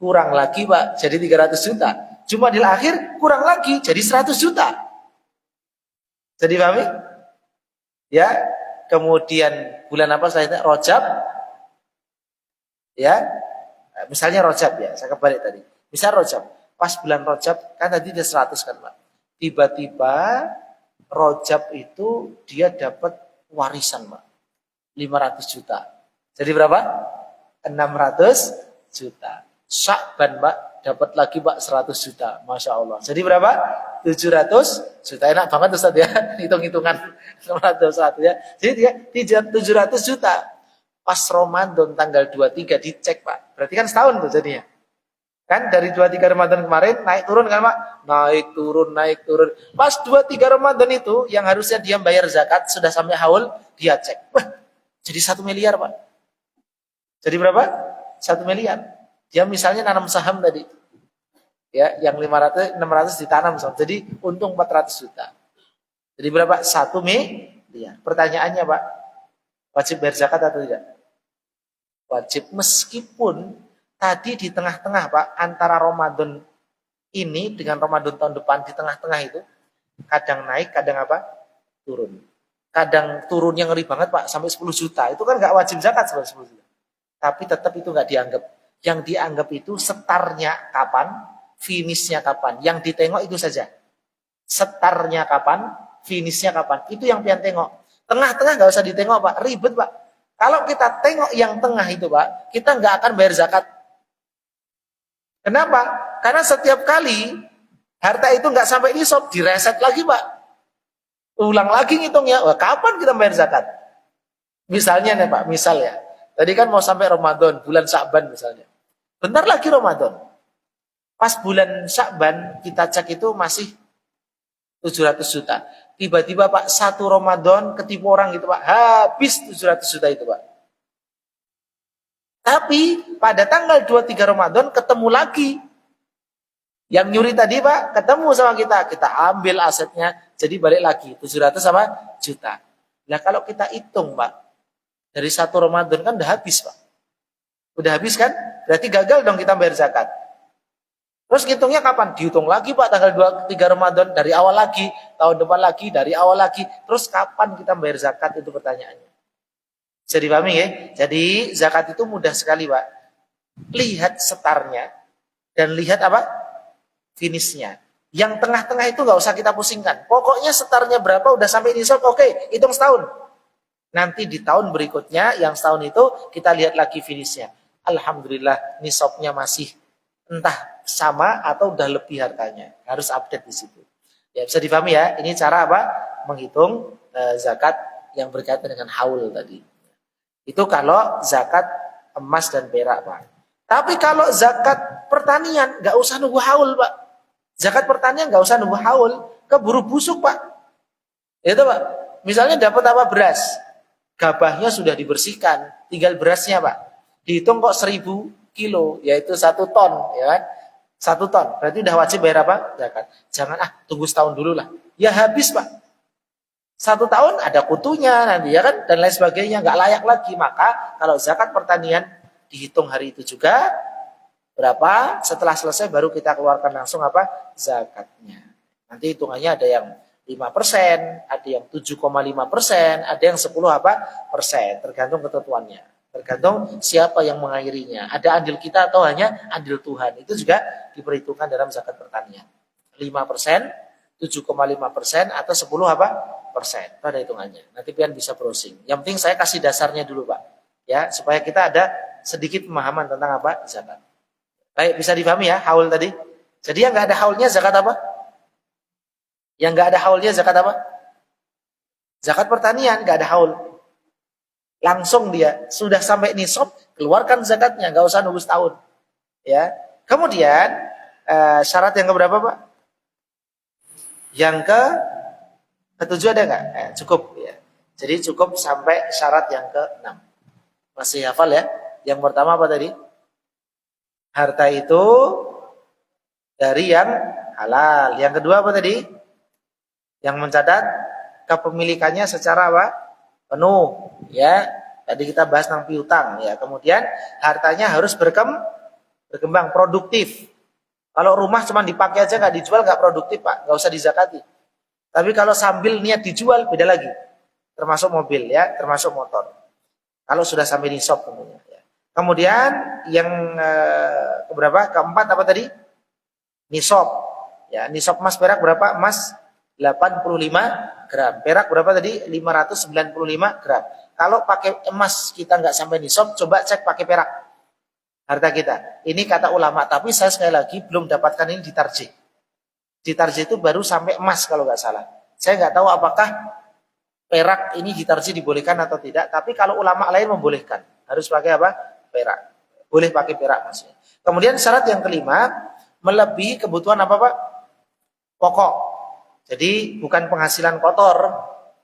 kurang lagi Pak. Jadi 300 juta. Jumadil Akhir kurang lagi jadi 100 juta. Jadi pahami? Ya. Kemudian bulan apa selanjutnya? Rajab. Ya. Misalnya Rajab ya, saya kebalik tadi. Misal Rajab. Pas bulan Rajab kan tadi dia 100 kan Pak. Tiba-tiba Rajab itu dia dapat warisan Pak. 500 juta. Jadi berapa? 600 juta. Sya'ban Pak dapat lagi Pak 100 juta. Masya Allah. Jadi berapa? 700 juta. Enak banget Ustaz ya. Hitung-hitungan 601 ya. Jadi dia 700 juta. Pas Ramadan tanggal 23 dicek Pak. Berarti kan setahun tuh jadinya. Kan dari 23 Ramadan kemarin naik turun kan Pak? Naik turun. Pas 23 Ramadan itu yang harusnya dia bayar zakat sudah sampai haul, dia cek. Wah, jadi 1 miliar Pak. Jadi berapa? 1 miliar. Dia misalnya nanam saham tadi. Ya, yang 600 ditanam saham. Jadi untung 400 juta. Jadi berapa? 1 miliar. Pertanyaannya Pak, wajib bayar zakat atau tidak? Wajib, meskipun tadi di tengah-tengah Pak, antara Ramadan ini dengan Ramadan tahun depan di tengah-tengah itu kadang naik, kadang apa? Turun. Kadang turun yang ngeri banget Pak, sampai 10 juta. Itu kan nggak wajib zakat sampai 10 juta. Tapi tetap itu nggak dianggap. Yang dianggap itu setarnya kapan, finishnya kapan. Yang ditengok itu saja. Setarnya kapan, finishnya kapan. Itu yang pian tengok. Tengah-tengah nggak usah ditengok Pak, ribet Pak. Kalau kita tengok yang tengah itu Pak, kita nggak akan bayar zakat. Kenapa? Karena setiap kali harta itu nggak sampai nisab, direset lagi Pak. Ulang lagi ngitungnya, wah, kapan kita bayar zakat? Misalnya nih Pak, misal ya. Tadi kan mau sampai Ramadan, bulan Sya'ban misalnya. Bentar lagi Ramadan. Pas bulan Sya'ban kita cek itu masih 700 juta. Tiba-tiba Pak, 1 Ramadan ketipu orang gitu Pak. Habis 700 juta itu Pak. Tapi pada tanggal 23 Ramadan ketemu lagi. Yang nyuri tadi Pak, ketemu sama kita. Kita ambil asetnya, jadi balik lagi. 700 sama juta. Nah kalau kita hitung Pak, dari 1 Ramadan kan udah habis Pak. Udah habis kan? Berarti gagal dong kita bayar zakat. Terus ngitungnya kapan? Dihitung lagi Pak, tanggal 23 Ramadan, dari awal lagi, tahun depan lagi, dari awal lagi. Terus kapan kita bayar zakat, itu pertanyaannya. Jadi pahami ya? Jadi zakat itu mudah sekali Pak. Lihat setarnya, dan lihat apa? Finishnya. Yang tengah-tengah itu nggak usah kita pusingkan. Pokoknya setarnya berapa, udah sampai nisab, oke, hitung setahun. Nanti di tahun berikutnya, yang setahun itu, kita lihat lagi finishnya. Alhamdulillah, nisabnya masih entah sama atau udah lebih hartanya. Harus update di situ. Ya bisa dipahami ya. Ini cara apa? Menghitung zakat yang berkaitan dengan haul tadi. Itu kalau zakat emas dan perak Pak. Tapi kalau zakat pertanian nggak usah nunggu haul Pak. Zakat pertanian nggak usah nunggu haul. Keburu busuk Pak. Itu Pak. Misalnya dapat apa? Beras. Gabahnya sudah dibersihkan. Tinggal berasnya Pak. Dihitung kok 1000 kilo, yaitu 1 ton, ya kan? 1 ton, berarti udah wajib bayar apa? Zakat. Jangan tunggu setahun dulu lah. Ya habis Pak. 1 tahun ada kutunya nanti ya kan, dan lain sebagainya, nggak layak lagi. Maka kalau zakat pertanian dihitung hari itu juga berapa? Setelah selesai baru kita keluarkan langsung apa? Zakatnya. Nanti hitungannya ada yang 5%, ada yang 7,5%, ada yang 10 apa? persen, tergantung ketentuannya. Tergantung siapa yang mengairinya. Ada andil kita atau hanya andil Tuhan. Itu juga diperhitungkan dalam zakat pertanian. 5%, 7,5% atau 10 apa? persen. Itu ada hitungannya. Nanti pian bisa browsing. Yang penting saya kasih dasarnya dulu Pak. Ya, supaya kita ada sedikit pemahaman tentang apa? Zakat. Baik, bisa dipahami ya haul tadi? Jadi yang nggak ada haulnya zakat apa? Yang nggak ada haulnya zakat apa? Zakat pertanian nggak ada haul. Langsung dia sudah sampai nisab, keluarkan zakatnya, nggak usah nunggu setahun. Ya. Kemudian syarat yang keberapa, Pak? Yang ketujuh ada nggak? Cukup ya. Jadi cukup sampai syarat yang ke-6. Masih hafal ya? Yang pertama apa tadi? Harta itu dari yang halal. Yang kedua apa tadi? Yang mencatat kepemilikannya secara apa? Penuh. Ya, tadi kita bahas tentang piutang. Ya, kemudian hartanya harus berkembang produktif. Kalau rumah cuma dipakai aja nggak dijual nggak produktif, Pak, nggak usah dizakati. Tapi kalau sambil niat dijual beda lagi. Termasuk mobil ya, termasuk motor. Kalau sudah sampai nisab tentunya. Ya. Kemudian yang keberapa? Keempat apa tadi? Nisab. Ya, nisab emas perak berapa? Emas 85 gram. Perak berapa tadi? 595 gram. Kalau pakai emas kita nggak sampai nisab, coba cek pakai perak. Harta kita. Ini kata ulama, tapi saya sekali lagi belum dapatkan ini di tarjih. Di tarjih itu baru sampai emas kalau nggak salah. Saya nggak tahu apakah perak ini di tarjih dibolehkan atau tidak, tapi kalau ulama lain membolehkan. Harus pakai apa? Perak. Boleh pakai perak maksudnya. Kemudian syarat yang kelima, melebihi kebutuhan apa, Pak? Pokok. Jadi bukan penghasilan kotor,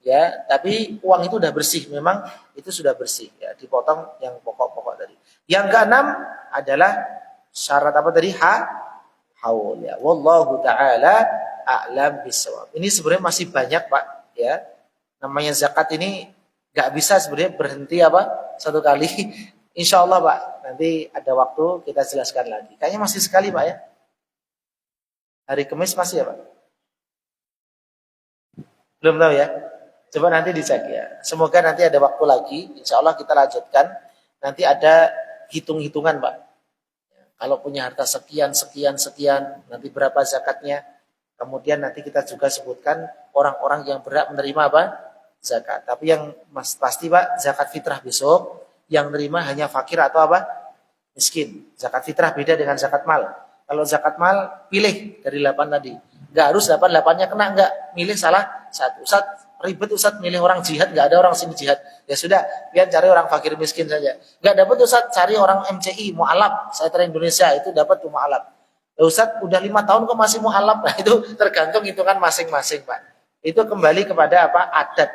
ya, tapi uang itu udah bersih, memang itu sudah bersih, ya, dipotong yang pokok-pokok tadi. Yang keenam adalah syarat apa tadi? Haul, ya. Wallahu taala a'lam bissawab. Ini sebenarnya masih banyak, Pak, ya. Namanya zakat ini nggak bisa sebenarnya berhenti apa satu kali. Insya Allah, Pak, nanti ada waktu kita jelaskan lagi. Kayaknya masih sekali, Pak, ya. Hari Kamis masih ya, Pak? Belum tahu ya. Coba nanti dicek ya. Semoga nanti ada waktu lagi. Insya Allah kita lanjutkan. Nanti ada hitung-hitungan, Pak. Kalau punya harta sekian, sekian, sekian, nanti berapa zakatnya. Kemudian nanti kita juga sebutkan orang-orang yang berhak menerima apa? Zakat. Tapi yang pasti, Pak, zakat fitrah besok, yang menerima hanya fakir atau apa? Miskin. Zakat fitrah beda dengan zakat mal. Kalau zakat mal, pilih dari 8 tadi. Nggak harus 8-8-nya kena, nggak. Milih salah satu. Ustaz, ribet Ustaz milih orang jihad, nggak ada orang sini jihad. Ya sudah, biar cari orang fakir miskin saja. Nggak dapat Ustaz, cari orang MCI, mu'alaf. Saya dari Indonesia, itu dapat tuh mu'alaf. Ya Ustaz, udah 5 tahun kok masih mu'alaf. Nah, itu tergantung hitungan masing-masing, Pak. Itu kembali kepada apa? Adat.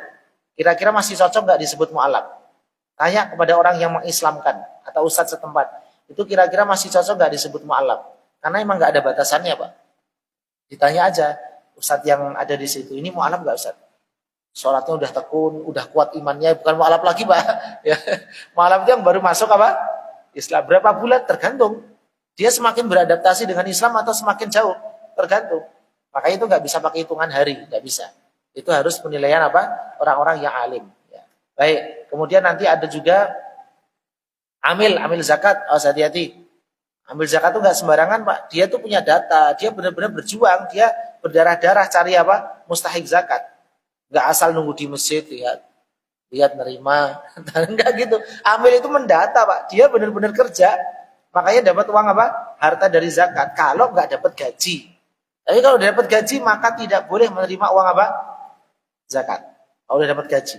Kira-kira masih cocok nggak disebut mu'alaf? Tanya kepada orang yang mengislamkan atau Ustaz setempat. Itu kira-kira masih cocok nggak disebut mu'alaf? Karena emang nggak ada batasannya, Pak. Ditanya aja, Ustadz yang ada di situ, ini mu'alaf nggak Ustadz? Sholatnya udah tekun, udah kuat imannya, bukan mu'alaf lagi, Pak. Ya. Mu'alaf itu yang baru masuk apa? Islam. Berapa bulan? Tergantung. Dia semakin beradaptasi dengan Islam atau semakin jauh? Tergantung. Makanya itu nggak bisa pakai hitungan hari, nggak bisa. Itu harus penilaian apa? Orang-orang yang alim. Ya. Baik, kemudian nanti ada juga amil zakat, harus hati-hati. Ambil zakat itu nggak sembarangan, Pak. Dia tuh punya data, dia benar-benar berjuang, dia berdarah-darah cari apa? Mustahik zakat. Nggak asal nunggu di masjid, lihat nerima, enggak gitu. Amil itu mendata, Pak. Dia benar-benar kerja, makanya dapat uang apa? Harta dari zakat. Kalau nggak dapat gaji, tapi kalau udah dapat gaji maka tidak boleh menerima uang apa? Zakat. Kalau udah dapat gaji,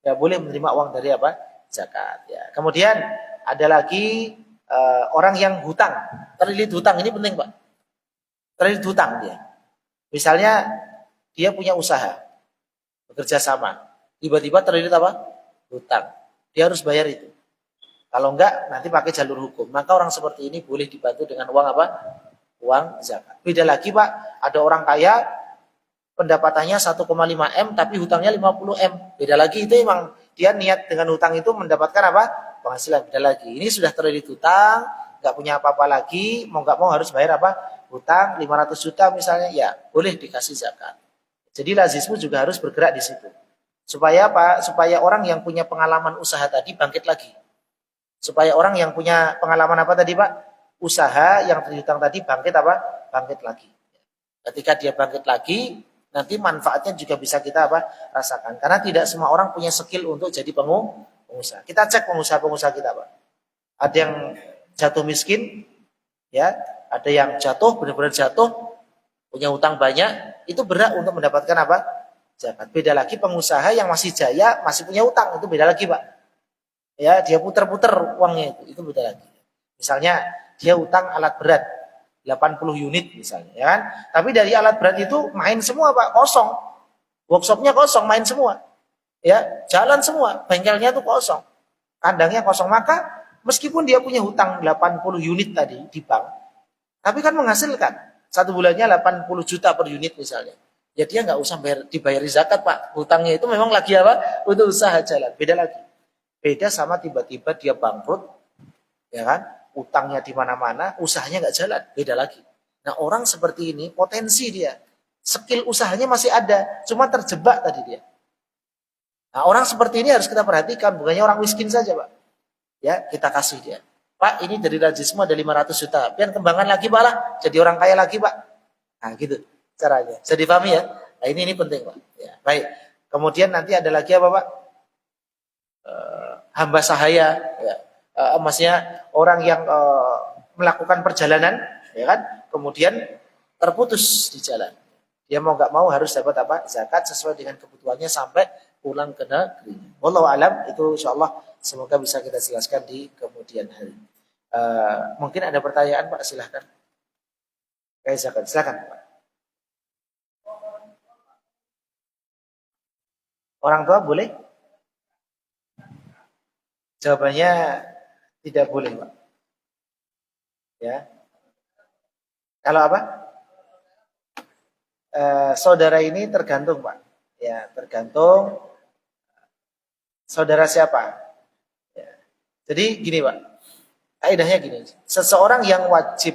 nggak boleh menerima uang dari apa? Zakat. Ya. Kemudian ada lagi orang yang hutang, terlilit hutang, ini penting, Pak. Terlilit hutang dia. Misalnya dia punya usaha, bekerja sama, tiba-tiba terlilit apa? Hutang. Dia harus bayar itu. Kalau enggak, nanti pakai jalur hukum. Maka orang seperti ini boleh dibantu dengan uang apa? Uang zakat. Beda lagi, Pak, ada orang kaya, pendapatannya 1,5 M, tapi hutangnya 50 M. Beda lagi, itu emang dia niat dengan hutang itu mendapatkan apa? Penghasilan. Beda lagi. Ini sudah terlilit hutang, nggak punya apa-apa lagi, mau nggak mau harus bayar apa? Hutang 500 juta misalnya, ya boleh dikasih zakat. Jadi lazismu juga harus bergerak di situ. Supaya apa? Supaya orang yang punya pengalaman usaha tadi bangkit lagi. Supaya orang yang punya pengalaman apa tadi, Pak? Usaha yang terlilit hutang tadi bangkit apa? Bangkit lagi. Ketika dia bangkit lagi, nanti manfaatnya juga bisa kita apa? Rasakan. Karena tidak semua orang punya skill untuk jadi pengusaha. Kita cek pengusaha-pengusaha kita, Pak. Ada yang jatuh miskin, ya, ada yang jatuh benar-benar jatuh, punya hutang banyak, itu berhak untuk mendapatkan apa? Zakat. Beda lagi pengusaha yang masih jaya, masih punya hutang, itu beda lagi, Pak. Ya, dia puter-puter uangnya itu beda lagi. Misalnya dia utang alat berat 80 unit misalnya, ya kan? Tapi dari alat berat itu main semua Pak, kosong. Workshopnya kosong, main semua. Ya, jalan semua, bengkelnya tuh kosong. Kandangnya kosong, maka meskipun dia punya hutang 80 unit tadi di bank, tapi kan menghasilkan. Satu bulannya 80 juta per unit misalnya. Ya dia nggak usah dibayari zakat Pak. Hutangnya itu memang lagi apa? Untuk usaha jalan. Beda lagi. Beda sama tiba-tiba dia bangkrut, ya kan? Utangnya di mana-mana, usahanya nggak jalan. Beda lagi. Nah orang seperti ini potensi dia, skill usahanya masih ada, cuma terjebak tadi dia. Nah orang seperti ini harus kita perhatikan, bukannya orang miskin saja Pak. Ya kita kasih dia. Pak ini dari rajismu ada 500 juta, pian kembangan lagi Pak lah, jadi orang kaya lagi Pak. Nah gitu caranya. Bisa dipahami ya? Nah ini penting Pak. Ya, baik. Kemudian nanti ada lagi apa Pak? Hamba sahaya, ya. Maksudnya orang yang melakukan perjalanan, ya kan? Kemudian terputus di jalan. Dia mau nggak mau harus dapat apa? Zakat sesuai dengan kebutuhannya sampai pulang ke negeri. Wallahu alam, itu insyaallah semoga bisa kita jelaskan di kemudian hari. Mungkin ada pertanyaan Pak, silahkan. Kayak zakat, silakan Pak. Orang tua boleh? Jawabannya tidak boleh, Pak. Ya. Kalau apa? Saudara ini tergantung, Pak. Ya, tergantung saudara siapa. Ya. Jadi gini, Pak. Kaidahnya gini. Seseorang yang wajib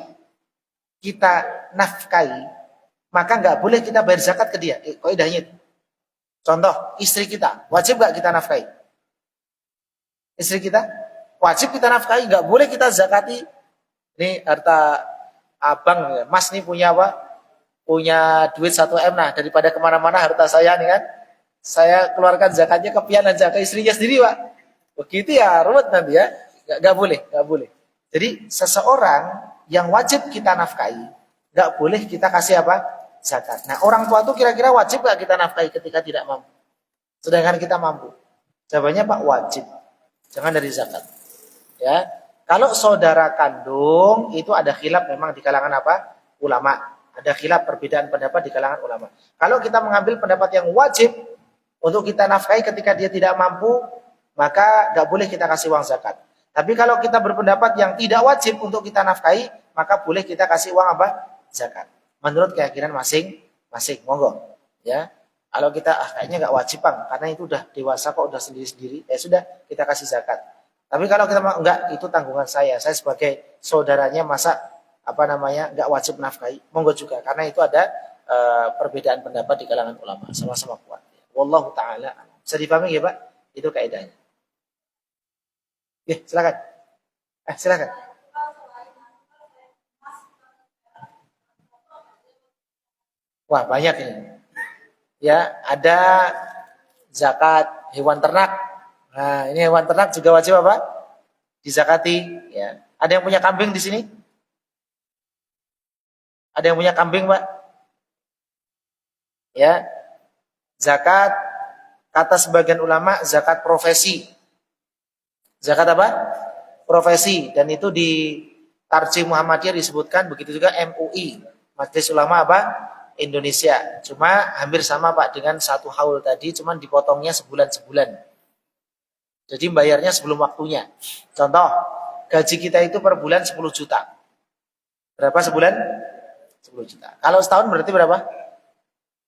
kita nafkahi, maka nggak boleh kita bayar zakat ke dia. Kaidahnya itu. Contoh, istri kita, wajib nggak kita nafkahi? Istri kita wajib kita nafkahi, nggak boleh kita zakati. Ini harta abang, mas nih punya apa? Punya duit 1 M, nah daripada kemana-mana harta saya nih kan, saya keluarkan zakatnya ke pianan zakat istrinya sendiri Pak. Begitu ya ruwet nanti ya, nggak boleh, nggak boleh. Jadi seseorang yang wajib kita nafkahi, nggak boleh kita kasih apa? Zakat. Nah orang tua itu kira-kira wajib nggak kita nafkahi ketika tidak mampu? Sedangkan kita mampu. Jawabannya Pak wajib. Jangan dari zakat. Ya. Kalau saudara kandung itu ada khilaf memang di kalangan apa? Ulama. Ada khilaf perbedaan pendapat di kalangan ulama. Kalau kita mengambil pendapat yang wajib untuk kita nafkahi ketika dia tidak mampu, maka nggak boleh kita kasih uang zakat. Tapi kalau kita berpendapat yang tidak wajib untuk kita nafkahi, maka boleh kita kasih uang apa? Zakat. Menurut keyakinan masing-masing. Monggo. Ya. Kalau kita kayaknya nggak wajib Bang, karena itu udah dewasa kok, udah sendiri-sendiri, ya sudah kita kasih zakat. Tapi kalau kita enggak, itu tanggungan saya sebagai saudaranya masa nggak wajib nafkahi, monggo juga, karena itu ada perbedaan pendapat di kalangan ulama, sama-sama kuat. Wallahu taala. Bisa dipahami ya Pak? Itu kaidahnya. Silakan. Silakan. Wah banyak ini. Ya, ada zakat hewan ternak. Nah, ini hewan ternak juga wajib apa? Dizakati, ya. Ada yang punya kambing di sini? Ada yang punya kambing, Pak? Ya. Zakat kata sebagian ulama zakat profesi. Zakat apa? Profesi, dan itu di Tarjih Muhammadiyah disebutkan, begitu juga MUI, Majelis Ulama apa? Indonesia. Cuma hampir sama Pak dengan 1 haul tadi, cuman dipotongnya sebulan-sebulan. Jadi bayarnya sebelum waktunya. Contoh, gaji kita itu per bulan 10 juta. Berapa sebulan? 10 juta. Kalau setahun berarti berapa?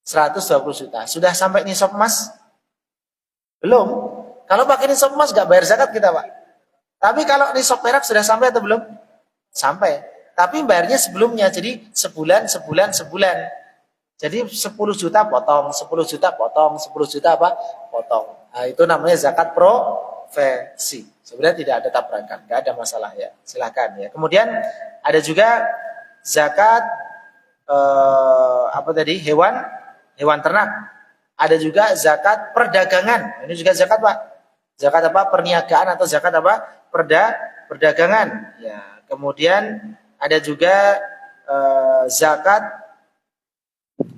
120 juta. Sudah sampai nisab emas? Belum. Kalau pakai nisab emas gak bayar zakat kita Pak. Tapi kalau nisab perak sudah sampai atau belum? Sampai. Tapi bayarnya sebelumnya. Jadi sebulan. Jadi 10 juta potong, 10 juta potong, 10 juta apa? Potong. Nah, itu namanya zakat profesi. Sebenarnya tidak ada tabrakan, tidak ada masalah ya. Silakan ya. Kemudian ada juga zakat hewan ternak. Ada juga zakat perdagangan. Ini juga zakat Pak. Zakat apa? Perniagaan atau zakat apa? Perdagangan. Ya. Kemudian ada juga zakat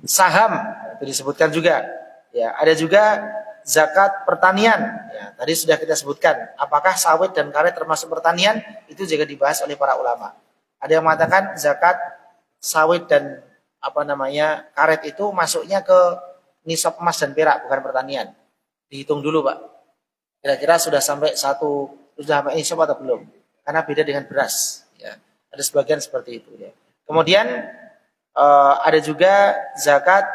saham, itu disebutkan juga. Ya, ada juga zakat pertanian. Ya, tadi sudah kita sebutkan. Apakah sawit dan karet termasuk pertanian? Itu juga dibahas oleh para ulama. Ada yang mengatakan zakat sawit dan karet itu masuknya ke nisab emas dan perak, bukan pertanian. Dihitung dulu, Pak. Kira-kira sudah sampai nisab atau belum? Karena beda dengan beras. Ya. Ada sebagian seperti itu. Ya. Kemudian ada juga zakat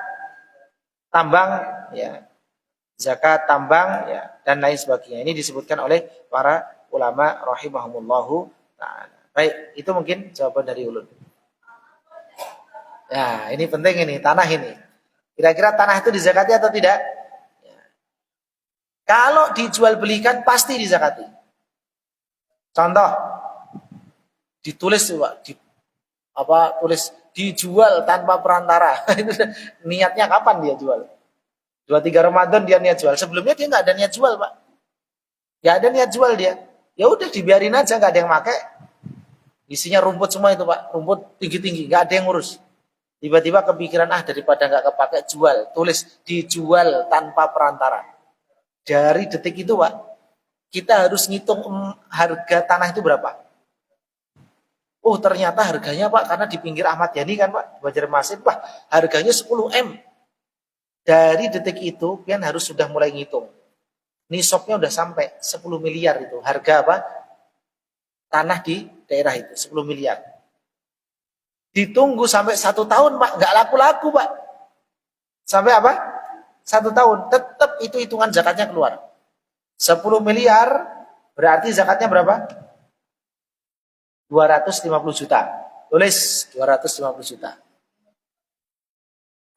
tambang, ya, zakat tambang, ya, dan lain sebagainya. Ini disebutkan oleh para ulama rahimahumullahu ta'ala. Baik, itu mungkin jawaban dari ulun. Ya, ini penting ini, tanah ini. Kira-kira tanah itu dizakati atau tidak? Ya. Kalau dijual belikan pasti dizakati. Contoh, ditulis Pak, tulis dijual tanpa perantara. Niatnya kapan dia jual? 2-3 Ramadan dia niat jual. Sebelumnya dia nggak ada niat jual, Pak. Nggak ada niat jual dia. Ya udah dibiarin aja, nggak ada yang pakai. Isinya rumput semua itu, Pak. Rumput tinggi-tinggi, nggak ada yang ngurus. Tiba-tiba kepikiran, daripada nggak kepake jual. Tulis dijual tanpa perantara. Dari detik itu, Pak, kita harus ngitung harga tanah itu berapa. Oh, ternyata harganya, Pak, karena di pinggir Ahmad Yani kan, Pak, Banjarmasin, Pak, harganya 10 M. Dari detik itu, pian harus sudah mulai ngitung. Nisabnya udah sampai 10 miliar itu. Harga apa? Tanah di daerah itu, 10 miliar. Ditunggu sampai 1 tahun, Pak. Nggak laku-laku, Pak. Sampai apa? 1 tahun. Tetap itu hitungan zakatnya keluar. 10 miliar, berarti zakatnya berapa? 250 juta. Tulis 250 juta.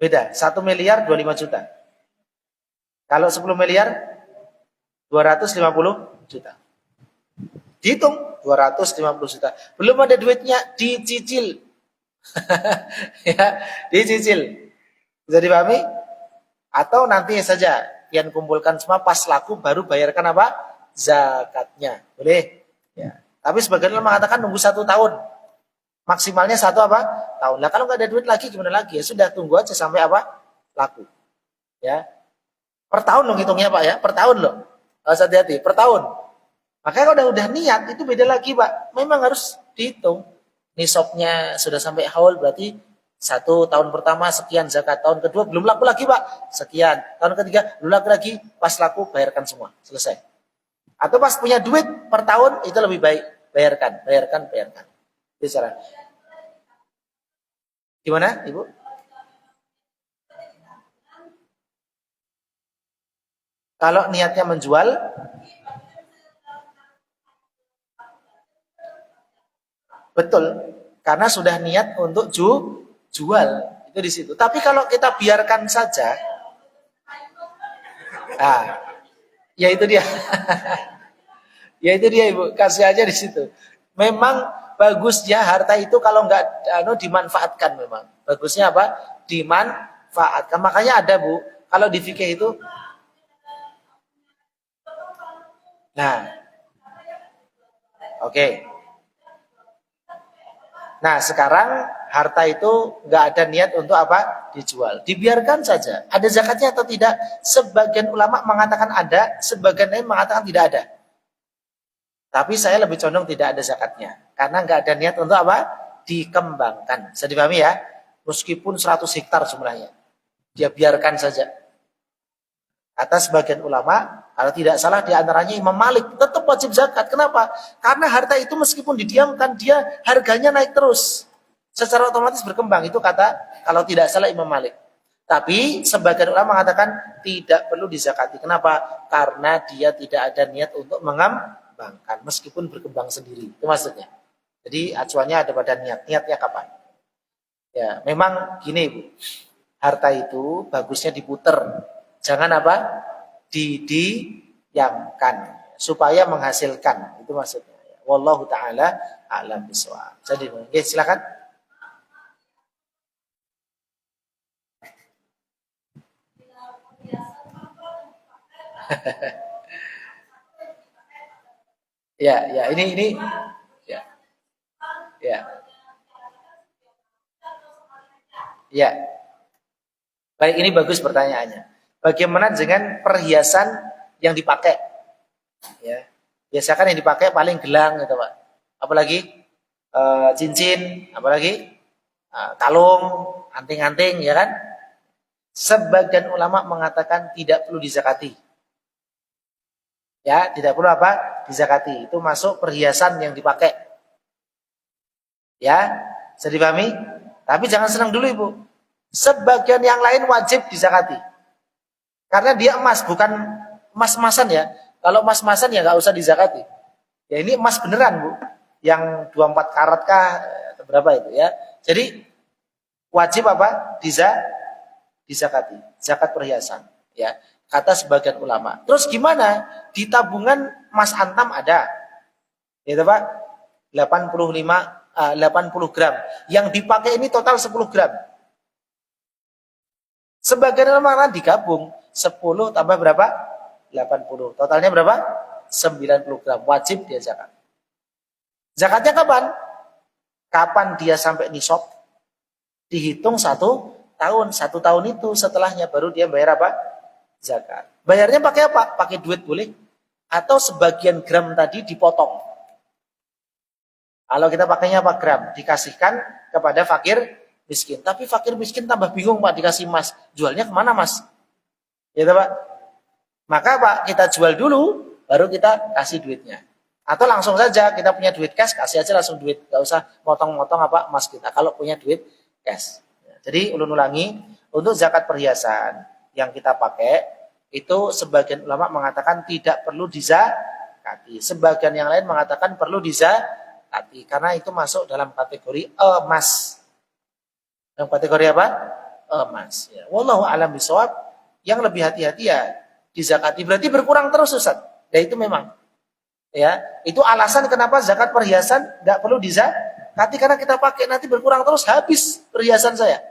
Beda, 1 miliar 25 juta. Kalau 10 miliar 250 juta. Dihitung 250 juta. Belum ada duitnya, dicicil. Ya, dicicil. Bisa dipahami? Atau nanti saja yang kumpulkan semua pas laku baru bayarkan apa? Zakatnya. Boleh? Ya. Tapi sebagian orang mengatakan nunggu 1 tahun. Maksimalnya 1 tahun. Nah kalau nggak ada duit lagi gimana lagi? Ya sudah tunggu aja sampai laku. Ya. Per tahun dong hitungnya, Pak, ya. Per tahun loh. Harus hati-hati. Per tahun. Makanya kalau udah niat itu beda lagi, Pak. Memang harus dihitung. Nisabnya sudah sampai haul berarti 1 tahun pertama sekian zakat. Tahun kedua belum laku lagi, Pak. Sekian. Tahun ketiga belum laku lagi. Pas laku bayarkan semua. Selesai. Atau pas punya duit per tahun itu lebih baik. Bayarkan. Bicara. Gimana, Ibu? Kalau niatnya menjual, betul. Karena sudah niat untuk jual. Itu di situ. Tapi kalau kita biarkan saja, ya itu dia. Ya itu dia, Ibu. Kasih aja di situ. Memang bagusnya harta itu kalau nggak dimanfaatkan memang. Bagusnya apa? Dimanfaatkan. Makanya ada, Bu, kalau di fikih itu. Nah. Oke. Nah, sekarang harta itu nggak ada niat untuk apa? Dijual. Dibiarkan saja. Ada zakatnya atau tidak? Sebagian ulama mengatakan ada, sebagian lain mengatakan tidak ada. Tapi saya lebih condong tidak ada zakatnya. Karena nggak ada niat untuk apa? Dikembangkan. Bisa dipahami ya? Meskipun 100 hektar jumlahnya. Dia biarkan saja. Kata sebagian ulama, kalau tidak salah di antaranya Imam Malik, tetap wajib zakat. Kenapa? Karena harta itu meskipun didiamkan, dia harganya naik terus. Secara otomatis berkembang. Itu kata, kalau tidak salah Imam Malik. Tapi sebagian ulama mengatakan tidak perlu dizakati. Kenapa? Karena dia tidak ada niat untuk mengembangkan. Meskipun berkembang sendiri. Itu maksudnya. Jadi acuannya ada pada niat. Niatnya kapan? Ya, memang gini, Bu. Harta itu bagusnya diputer. Jangan apa? Didiamkan supaya menghasilkan. Itu maksudnya. Wallahu taala a'lam bishawab. Jadi, silakan. Ya, ini ya. Ya. Ya. Baik, ini bagus pertanyaannya. Bagaimana dengan perhiasan yang dipakai? Ya, biasakan yang dipakai paling gelang gitu Pak. Apalagi cincin, apalagi kalung, anting-anting, ya kan? Sebagian ulama mengatakan tidak perlu dizakati. Ya, tidak perlu apa? Dizakati. Itu masuk perhiasan yang dipakai. Ya, bisa dipahami? Tapi jangan senang dulu Ibu. Sebagian yang lain wajib dizakati. Karena dia emas, bukan emas-emasan ya. Kalau emas-emasan ya nggak usah dizakati. Ya ini emas beneran Bu. Yang 24 karat kah? Berapa itu ya. Jadi wajib apa? Dizakati. Zakat perhiasan. Ya, kata sebagian ulama. Terus gimana? Di tabungan emas antam ada. Gitu Pak. 80 gram. Yang dipakai ini total 10 gram. Sebagian ulama digabung. 10 tambah berapa? 80. Totalnya berapa? 90 gram. Wajib dia zakat. Zakatnya kapan? Kapan dia sampai nisab? Dihitung 1 tahun. 1 tahun itu setelahnya baru dia bayar apa? Zakat. Bayarnya pakai apa? Pakai duit boleh. Atau sebagian gram tadi dipotong. Kalau kita pakainya apa? Gram. Dikasihkan kepada fakir miskin. Tapi fakir miskin tambah bingung Pak, dikasih emas. Jualnya kemana Mas? Ya Pak. Maka Pak, kita jual dulu, baru kita kasih duitnya. Atau langsung saja kita punya duit cash, kasih aja langsung duit. Gak usah motong-motong apa emas kita. Kalau punya duit cash. Jadi ulun-ulangi, untuk zakat perhiasan yang kita pakai, itu sebagian ulama mengatakan tidak perlu dizakati. Sebagian yang lain mengatakan perlu dizakati. Karena itu masuk dalam kategori emas. Dalam kategori apa? Emas. Ya. Wallahu a'lam bishawab. Yang lebih hati-hati ya dizakati. Berarti berkurang terus Ustaz. Ya itu memang. Ya, itu alasan kenapa zakat perhiasan nggak perlu dizakati, karena kita pakai nanti berkurang terus, habis perhiasan saya.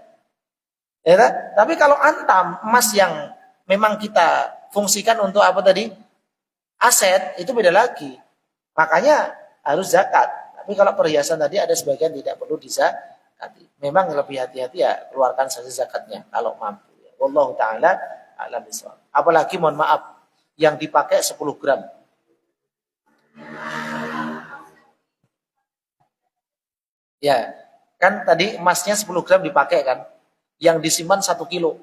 Ya, tapi kalau antam emas yang memang kita fungsikan untuk apa tadi? Aset, itu beda lagi. Makanya harus zakat. Tapi kalau perhiasan tadi ada sebagian tidak perlu dizakati. Memang lebih hati-hati ya keluarkan saja zakatnya kalau mampu. Wallahu taala a'lam bishawab. Apalagi mohon maaf yang dipakai 10 gram. Ya, kan tadi emasnya 10 gram dipakai kan. Yang disimpan 1 kilo.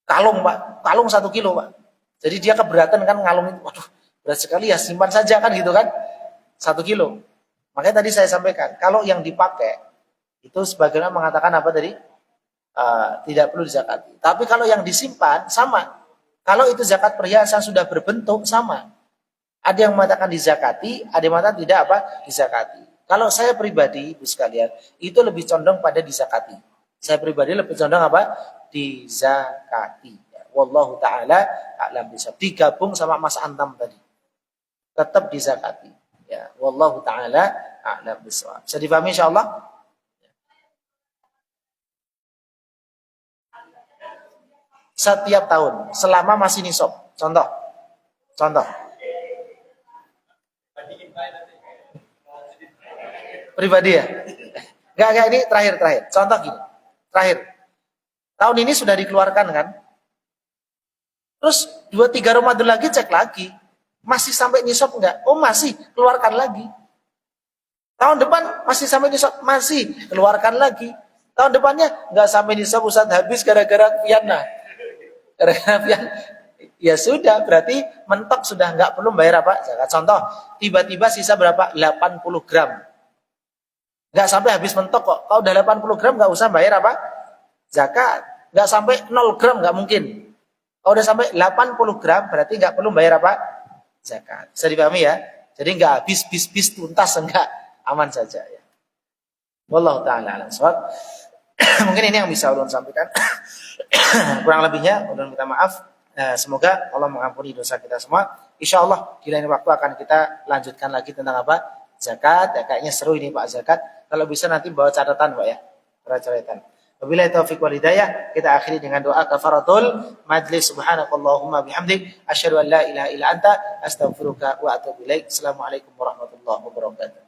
Kalung Pak, kalung 1 kilo Pak. Jadi dia keberatan kan ngalung itu. Waduh, berat sekali ya, simpan saja kan gitu kan. 1 kilo. Makanya tadi saya sampaikan, kalau yang dipakai itu sebagaimana mengatakan apa tadi? Tidak perlu dizakati. Tapi kalau yang disimpan sama. Kalau itu zakat perhiasan sudah berbentuk sama. Ada yang mengatakan dizakati, ada yang mengatakan tidak apa? Dizakati. Kalau saya pribadi, Ibu sekalian, itu lebih condong pada dizakati. Saya pribadi lebih condong apa? Dizakati. Wallahu taala a'lam bishawab. Digabung sama Mas Antam tadi. Tetap dizakati. Ya, wallahu taala a'lam bishawab. Bisa dipahami insyaallah? Setiap tahun selama masih nisab. Contoh. Pribadi ya? Enggak ini terakhir. Contoh gini. Terakhir. Tahun ini sudah dikeluarkan kan? Terus 2-3 Ramadan lagi cek lagi. Masih sampai nisab enggak? Oh masih, keluarkan lagi. Tahun depan masih sampai nisab, masih, keluarkan lagi. Tahun depannya enggak sampai nisab, Ustaz, habis gara-gara piana. Ya sudah, berarti mentok sudah nggak perlu bayar apa? Zakat. Contoh, tiba-tiba sisa berapa? 80 gram. Nggak sampai habis mentok kok. Kalau udah 80 gram nggak usah bayar apa? Zakat. Nggak sampai 0 gram nggak mungkin. Kalau udah sampai 80 gram berarti nggak perlu bayar apa? Zakat. Bisa dipahami ya? Jadi nggak habis bis tuntas, enggak, aman saja ya. Wallahu ta'ala a'lam bishawab. Mungkin ini yang bisa ulun sampaikan. Kurang lebihnya ulun minta maaf. Semoga Allah mengampuni dosa kita semua. Insyaallah di lain waktu akan kita lanjutkan lagi tentang apa? Zakat. Ya, kayaknya seru ini Pak zakat. Kalau bisa nanti bawa catatan Pak ya. Catatan. Wabillahi taufiq wal hidayah. Kita akhiri dengan doa kafaratul majlis. Subhanakallahumma bihamdik asyhadu an la ilaha illa anta astaghfiruka wa atubu ilaik. Assalamualaikum warahmatullahi wabarakatuh.